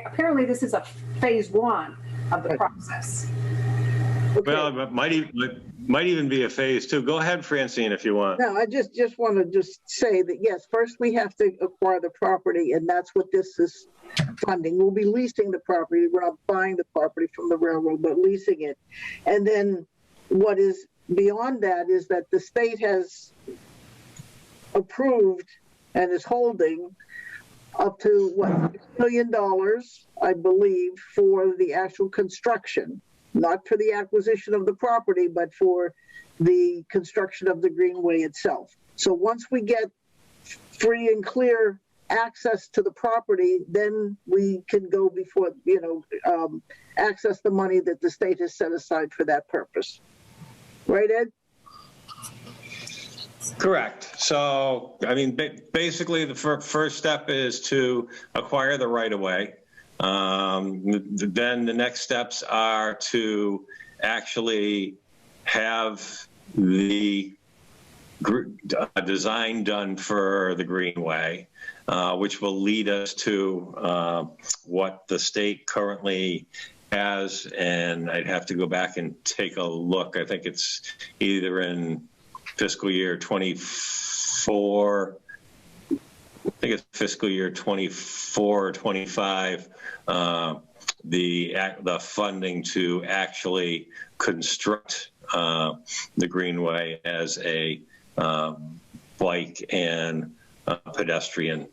Apparently this is a phase one of the process. Okay. Well, it might even be a phase two. Go ahead, Francine, if you want. No, I just want to just say that, yes, first we have to acquire the property, and that's what this is funding. We'll be leasing the property. We're not buying the property from the railroad, but leasing it. And then what is beyond that is that the state has approved and is holding up to $1 million, I believe, for the actual construction, not for the acquisition of the property, but for the construction of the Greenway itself. So once we get free and clear access to the property, then we can go before, access the money that the state has set aside for that purpose. Right, Ed? Correct. So, basically the first step is to acquire the right-of-way. Then the next steps are to actually have the design done for the Greenway, which will lead us to what the state currently has, and I'd have to go back and take a look. I think it's either in fiscal year 24, I think it's fiscal year 24 or 25, the funding to actually construct the Greenway as a bike and pedestrian.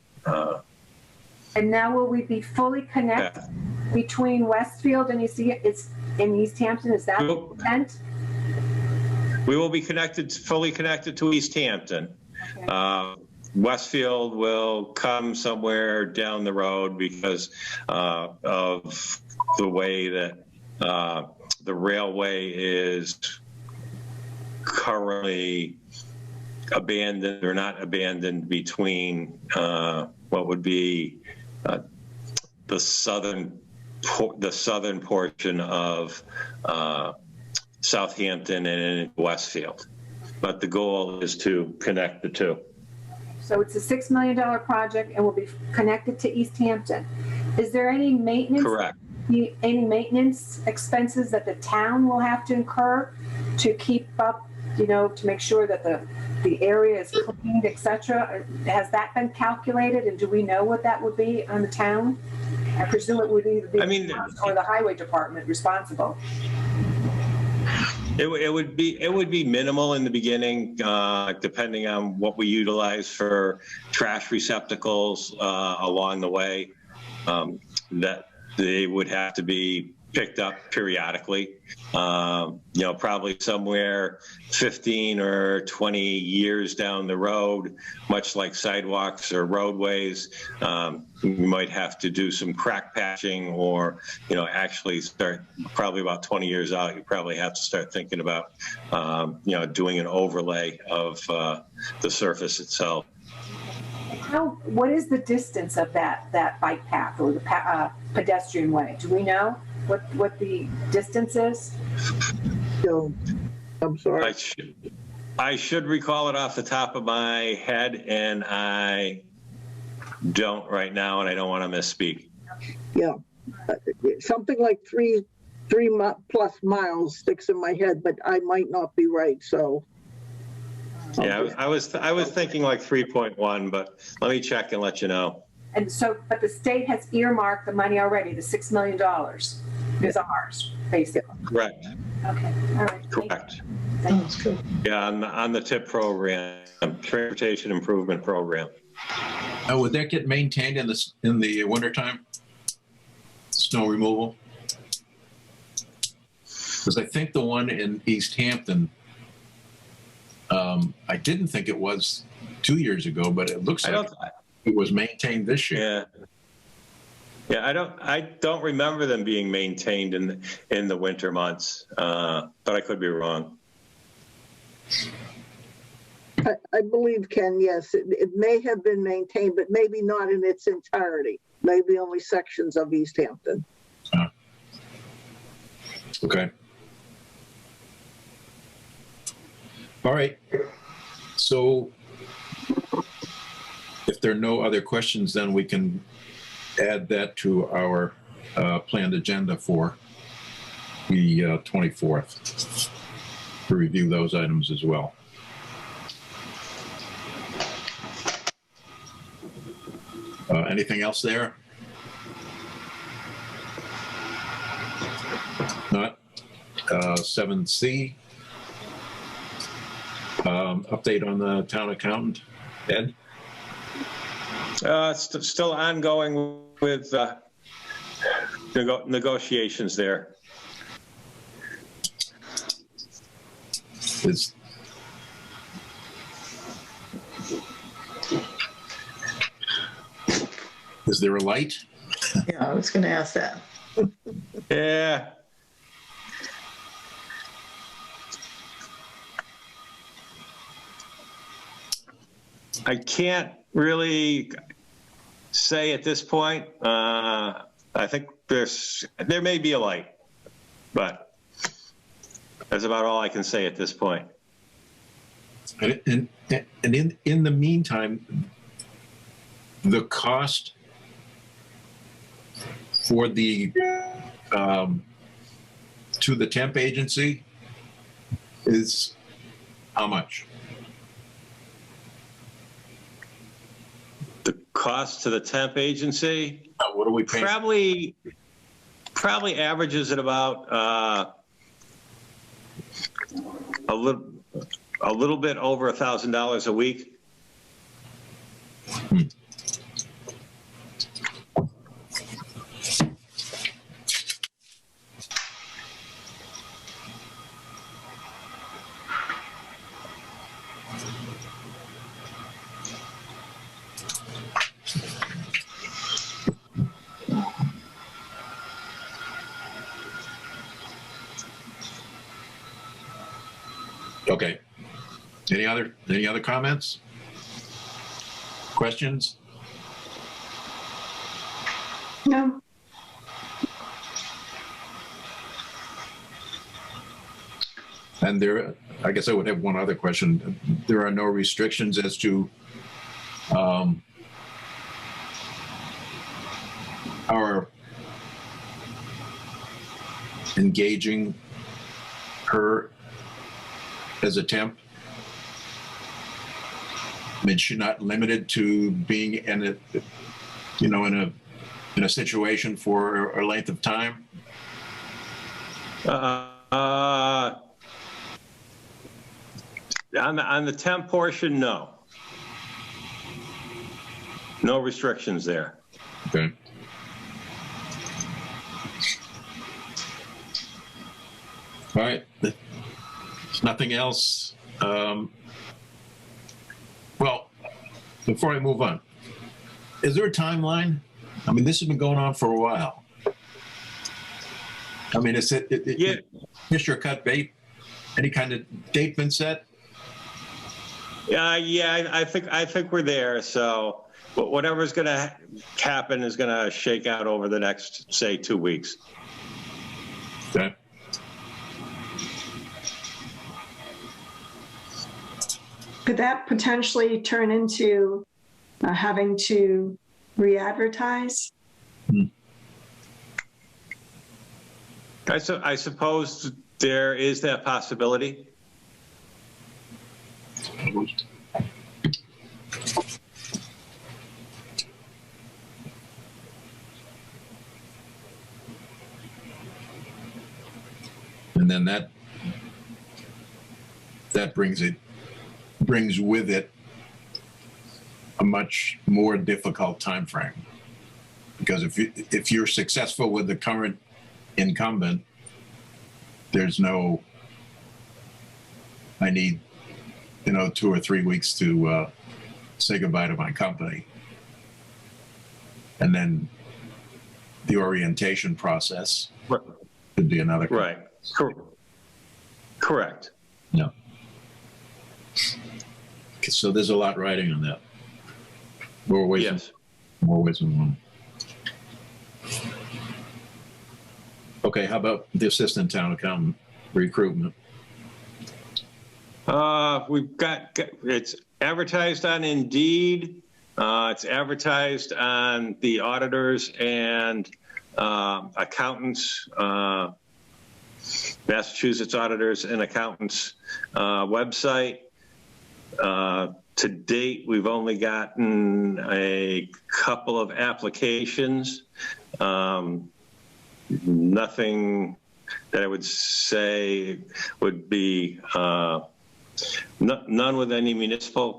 And now will we be fully connected between Westfield and it's in Easthampton? Is that the intent? We will be fully connected to Easthampton. Okay. Westfield will come somewhere down the road because of the way that the railway is currently abandoned or not abandoned between what would be the southern portion of Southampton and Westfield. but the goal is to connect the two. So it's a $6 million project and will be connected to Easthampton. Is there any maintenance? Correct. Any maintenance expenses that the town will have to incur to keep up, to make sure that the area is cleaned, et cetera? Has that been calculated, and do we know what that would be on the town? I presume it would either be or the highway department responsible. It would be minimal in the beginning, depending on what we utilize for trash receptacles along the way. That they would have to be picked up periodically. Probably somewhere 15 or 20 years down the road, much like sidewalks or roadways, you might have to do some crack patching, or actually start probably about 20 years out. You probably have to start thinking about doing an overlay of the surface itself. What is the distance of that bike path or the pedestrian way? Do we know what the distance is? No, I'm sorry. I should recall it off the top of my head, and I don't right now, and I don't want to misspeak. Yeah, something like three plus miles sticks in my head, but I might not be right. So. Yeah, I was thinking like 3.1, but let me check and let you know. And so, but the state has earmarked the money already. The $6 million is ours, basically. Correct. Okay. All right. Correct. That's good. Yeah, on the TIP program, Transportation Improvement Program. Would that get maintained in the wintertime? Snow removal? Because I think the one in Easthampton, I didn't think it was 2 years ago, but it looks like it was maintained this year. Yeah. I don't remember them being maintained in the winter months, but I could be wrong. I believe, Ken, yes, it may have been maintained, but maybe not in its entirety. Maybe only sections of Easthampton. Okay. All right. So if there are no other questions, then we can add that to our planned agenda for the 24th to review those items as well. Anything else there? Not. 7C. Update on the town accountant, Ed? Still ongoing with negotiations there. Is there a light? Yeah, I was going to ask that. Yeah. I can't really say at this point. I think there may be a light, but that's about all I can say at this point. And in the meantime, the cost for the to the temp agency is how much? The cost to the temp agency? What are we paying? Probably averages at about a little bit over $1,000 a week. Okay. Any other comments? Questions? No. And there, I guess I would have one other question. There are no restrictions as to our engaging her as a temp? I mean, she's not limited to being in a, you know, in a situation for a length of time? On the temp portion, no. No restrictions there. Okay. All right. There's nothing else. Well, before I move on, is there a timeline? I mean, this has been going on for a while. I mean, Yeah. Mr. Cut bait? Any kind of date been set? Yeah, I think we're there. So whatever's going to happen is going to shake out over the next, say, 2 weeks. Okay. Could that potentially turn into having to re-advertise? I suppose there is that possibility. And then that brings with it a much more difficult time frame, because if you're successful with the current incumbent, there's no, I need, 2 or 3 weeks to say goodbye to my company, and then the orientation process could be another. Right. Correct. Yeah. Okay, so there's a lot riding on that. More ways than one. Okay, how about the assistant town accountant recruitment? We've got, it's advertised on Indeed. It's advertised on the auditors and accountants, Massachusetts Auditors and Accountants website. To date, we've only gotten a couple of applications. Nothing that I would say would be none with any municipal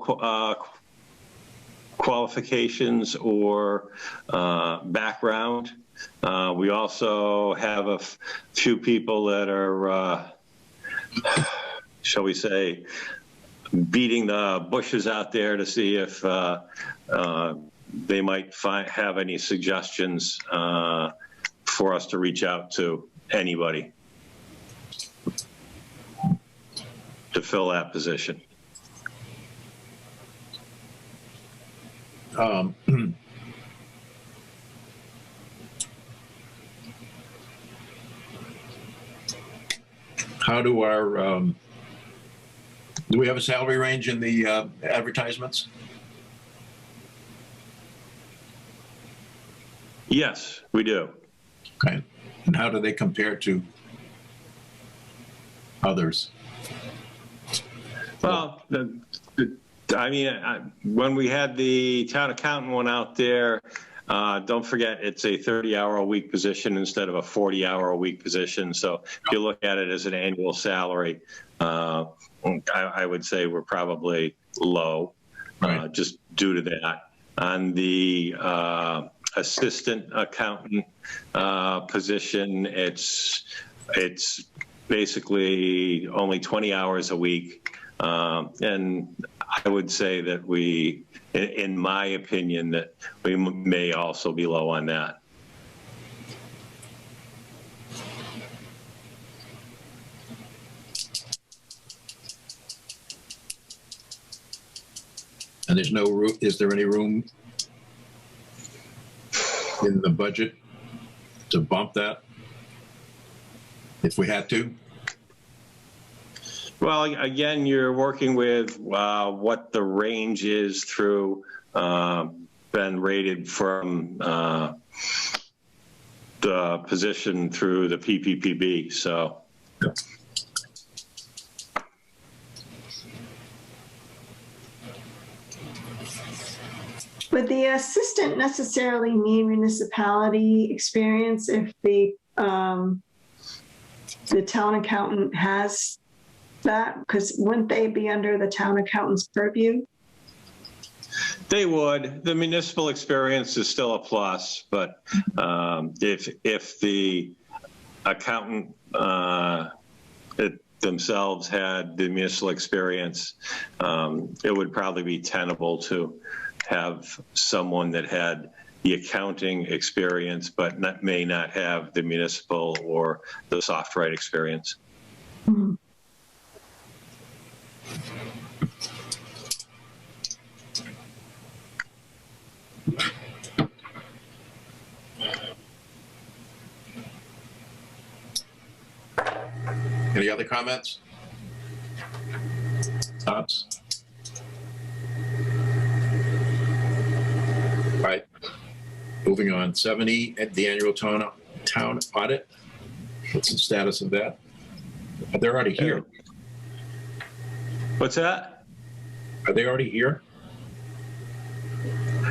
qualifications or background. We also have a few people that are, shall we say, beating the bushes out there to see if they might have any suggestions for us to reach out to anybody to fill that position. How do our, do we have a salary range in the advertisements? Yes, we do. Okay. And how do they compare to others? Well, I mean, when we had the town accountant one out there, don't forget it's a 30-hour-a-week position instead of a 40-hour-a-week position. So if you look at it as an annual salary, I would say we're probably low, right, just due to that. On the assistant accountant position, it's basically only 20 hours a week. And I would say that we, in my opinion, that we may also be low on that. And there's no room, is there any room in the budget to bump that if we had to? Well, again, you're working with what the range is through, been rated from the position through the PPPB, so. Would the assistant necessarily need municipality experience if the town accountant has that? Because wouldn't they be under the town accountant's purview? They would. The municipal experience is still a plus, but if the accountant themselves had the municipal experience, it would probably be tenable to have someone that had the accounting experience, but may not have the municipal or the soft right experience. Mm-hmm. Any other comments? Thoughts? All right, moving on. 7E, at the annual town audit. What's the status of that? They're already here. What's that? Are they already here?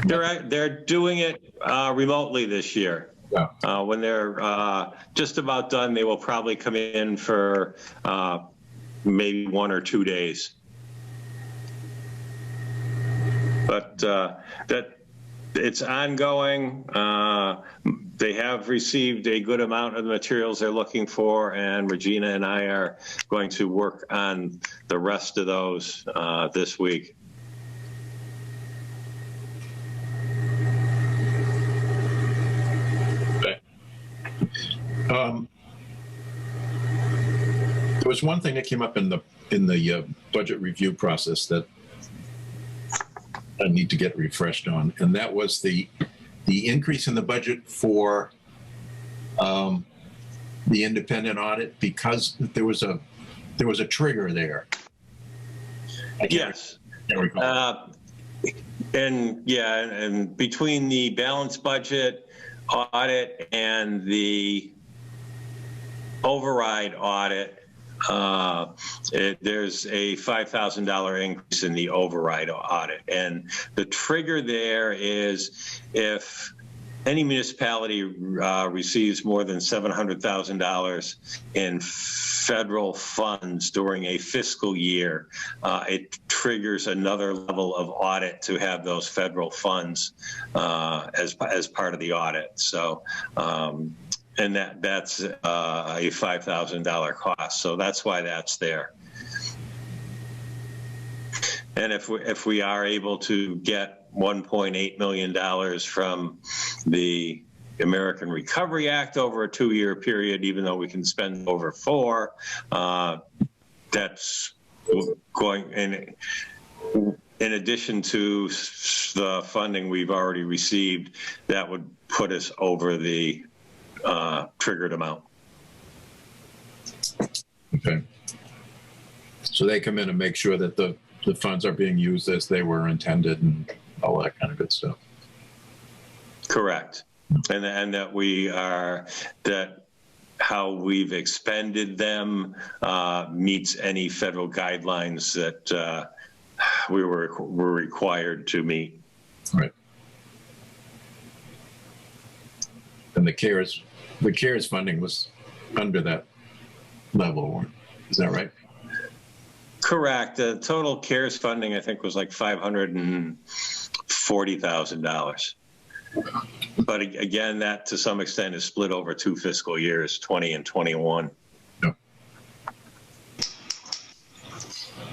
They're doing it remotely this year. Yeah. When they're just about done, they will probably come in for maybe 1 or 2 days. But that it's ongoing. They have received a good amount of the materials they're looking for, and Regina and I are going to work on the rest of those this week. There was one thing that came up in the budget review process that I need to get refreshed on, and that was the increase in the budget for the independent audit, because there was a trigger there. Yes. And between the balanced budget audit and the override audit, there's a $5,000 increase in the override audit. And the trigger there is if any municipality receives more than $700,000 in federal funds during a fiscal year, it triggers another level of audit to have those federal funds as part of the audit. So, and that's a $5,000 cost. So that's why that's there. And if we are able to get $1.8 million from the American Recovery Act over a 2-year period, even though we can spend over 4, that's going in addition to the funding we've already received, that would put us over the triggered amount. Okay. So they come in and make sure that the funds are being used as they were intended and all that kind of good stuff. Correct. And that how we've expended them meets any federal guidelines that we were required to meet. Right. And the CARES funding was under that level, is that right? Correct. The total CARES funding, I think, was like $540,000. But again, that to some extent is split over 2 fiscal years, 20 and 21. Yeah.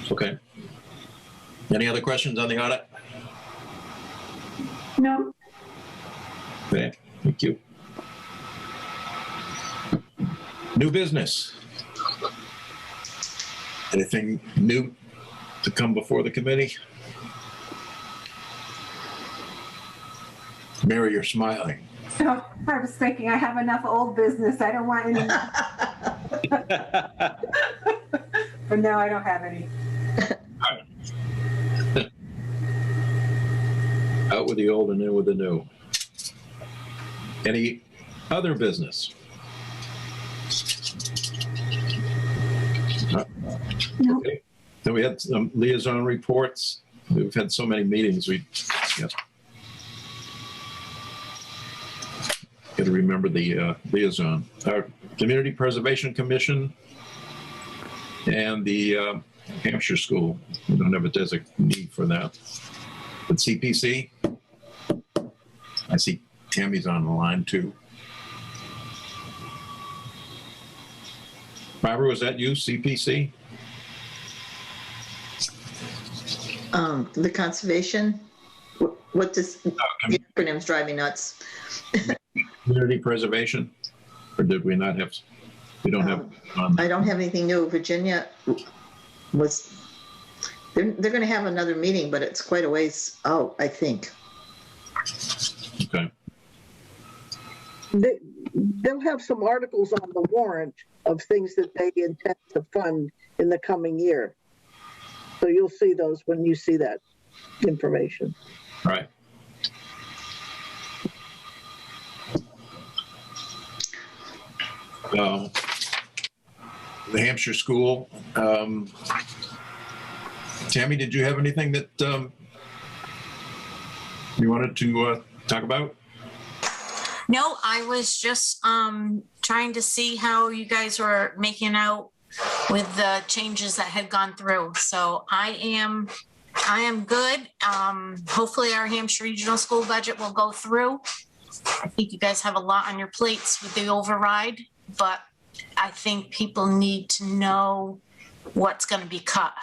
Okay. Any other questions on the audit? No. Okay, thank you. New business. Anything new to come before the committee? Mary, you're smiling. Oh, I was thinking I have enough old business. I don't want any. But no, I don't have any. Out with the old and in with the new. Any other business? No. Okay. Then we had some liaison reports. We've had so many meetings. Got to remember the liaison. Our Community Preservation Commission and the Hampshire School. We don't have a designee for that. But CPC, I see Tammy's on the line too. Barbara, was that you, CPC? The conservation, what does, the acronym's driving nuts. Community Preservation? Or did we not have, we don't have. I don't have anything new. Virginia was, they're going to have another meeting, but it's quite a ways out, I think. Okay. They'll have some articles on the warrant of things that they intend to fund in the coming year. So you'll see those when you see that information. All right. The Hampshire School. Tammy, did you have anything that you wanted to talk about? No, I was just trying to see how you guys were making out with the changes that had gone through. So I am good. Hopefully our Hampshire Regional School budget will go through. I think you guys have a lot on your plates with the override, but I think people need to know what's going to be cut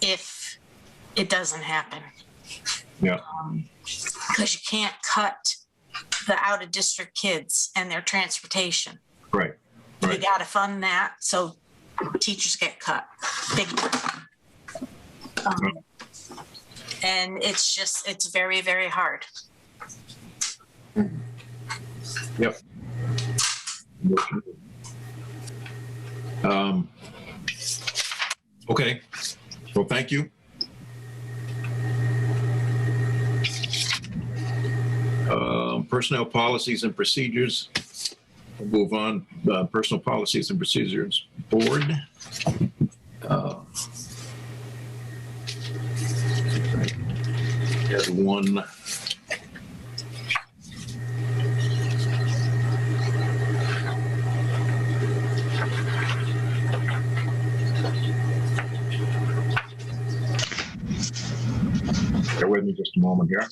if it doesn't happen. Yeah. Because you can't cut the out-of-district kids and their transportation. Right. You got to fund that, so teachers get cut big time. And it's very, very hard. Yep. Okay. Well, thank you. Personnel policies and procedures. We'll move on. Personal policies and procedures board. Had one. Bear with me just a moment here.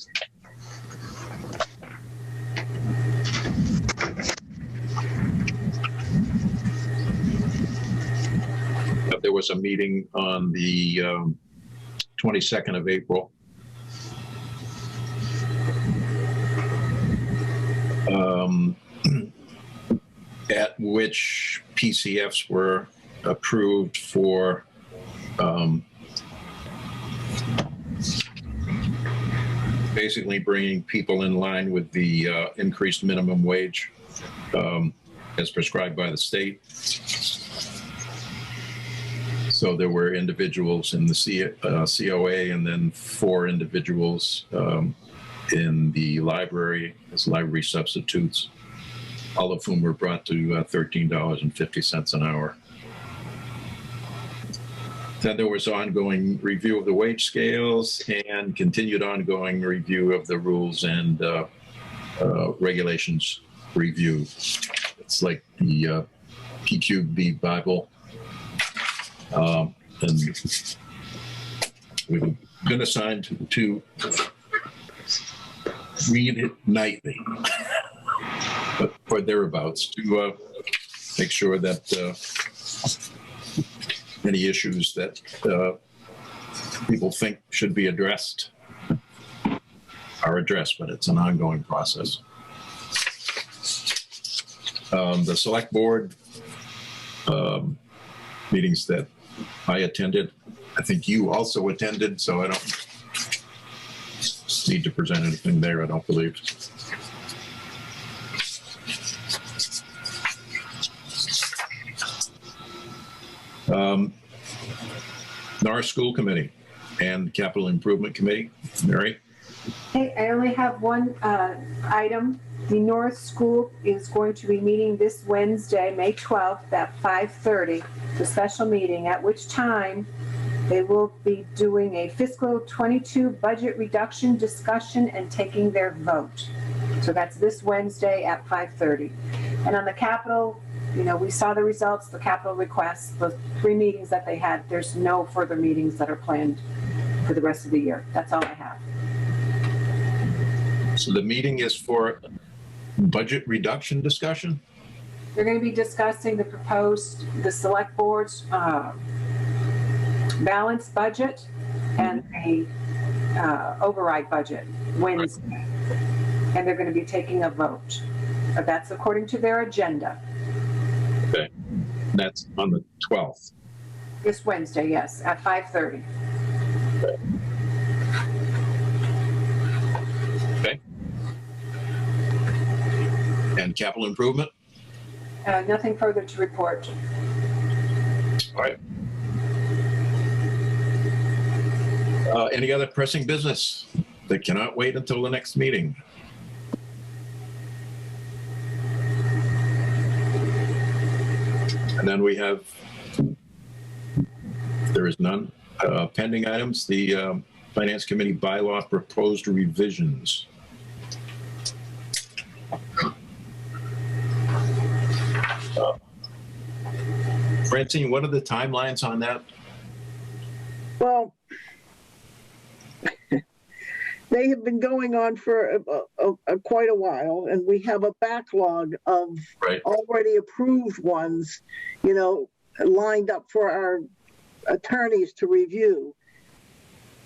There was a meeting on the 22nd of April. At which PCFs were approved for basically bringing people in line with the increased minimum wage as prescribed by the state. So there were individuals in the COA and then 4 individuals in the library as library substitutes, all of whom were brought to $13.50 an hour. Then there was ongoing review of the wage scales and continued ongoing review of the rules and regulations review. It's like the PQB Bible. And we've been assigned to read it nightly, or thereabouts, to make sure that any issues that people think should be addressed are addressed, but it's an ongoing process. The select board meetings that I attended, I think you also attended, so I don't need to present anything there, I don't believe. Norris School Committee and Capital Improvement Committee. Mary? Hey, I only have one item. The North School is going to be meeting this Wednesday, May 12th at 5:30, the special meeting, at which time they will be doing a fiscal 22 budget reduction discussion and taking their vote. So that's this Wednesday at 5:30. And on the Capitol, we saw the results, the Capitol requests, the 3 meetings that they had. There's no further meetings that are planned for the rest of the year. That's all I have. So the meeting is for budget reduction discussion? They're going to be discussing the select board's balanced budget and the override budget Wednesday. And they're going to be taking a vote. But that's according to their agenda. Okay. That's on the 12th. This Wednesday, yes, at 5:30. Okay. And capital improvement? Nothing further to report. All right. Any other pressing business that cannot wait until the next meeting? And then we have, there is none, pending items, the Finance Committee bylaw proposed revisions. Francine, what are the timelines on that? Well, they have been going on for quite a while, and we have a backlog of already approved ones, lined up for our attorneys to review.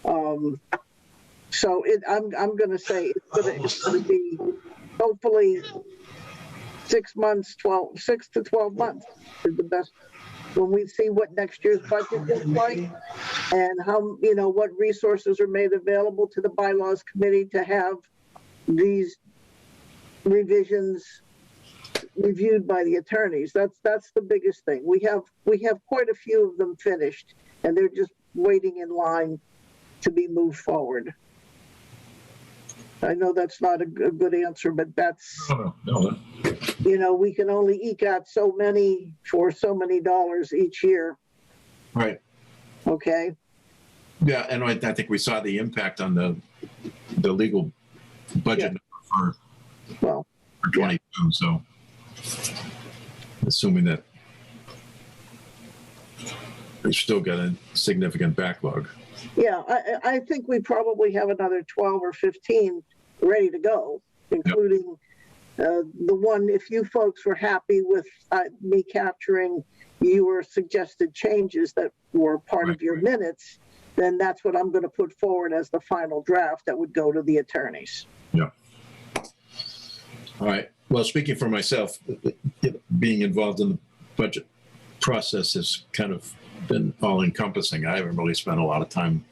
So I'm going to say it's going to be hopefully 6 to 12 months is the best. When we see what next year's budget looks like and how, what resources are made available to the bylaws committee to have these revisions reviewed by the attorneys. That's the biggest thing. We have quite a few of them finished, and they're just waiting in line to be moved forward. I know that's not a good answer, but that's, no. We can only eke out so many for so many dollars each year. Right. Okay. Yeah, and I think we saw the impact on the legal budget for 22. Yeah. So, assuming that we've still got a significant backlog. Yeah, I think we probably have another 12 or 15 ready to go, including the one, if you folks were happy with me capturing your suggested changes that were part of your minutes, then that's what I'm going to put forward as the final draft that would go to the attorneys. Yeah. All right. Well, speaking for myself, being involved in the budget process has kind of been all-encompassing. I haven't really spent a lot of time,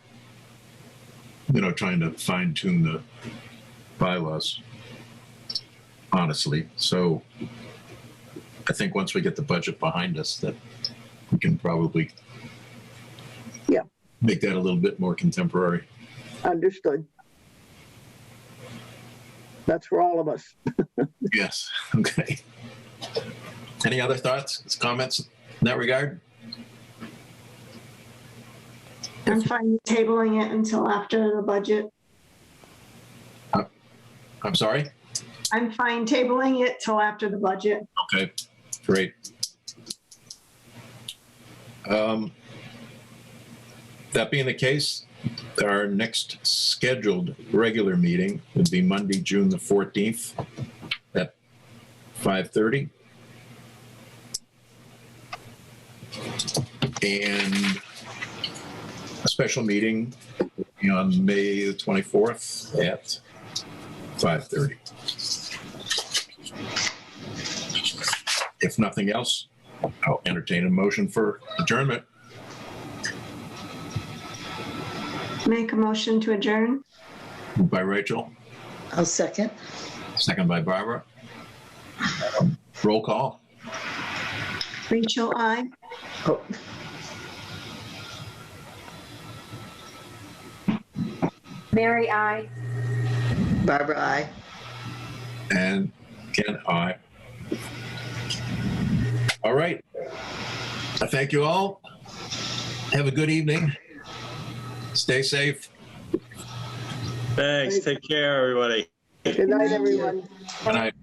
trying to fine-tune the bylaws, honestly. So I think once we get the budget behind us, that we can probably make that a little bit more contemporary. Understood. That's for all of us. Yes. Okay. Any other thoughts, comments in that regard? I'm fine tabling it until after the budget. I'm sorry? I'm fine tabling it till after the budget. Okay, great. That being the case, our next scheduled regular meeting would be Monday, June the 14th at 5:30. And a special meeting on May the 24th at 5:30. If nothing else, I'll entertain a motion for adjournment. Make a motion to adjourn. Moved by Rachel. I'll second. Second by Barbara. Roll call. Rachel, I. Oh, Mary, I. Barbara, I. And Ken, aye. All right. I thank you all. Have a good evening. Stay safe. Thanks. Take care, everybody. Good night, everyone. Good night.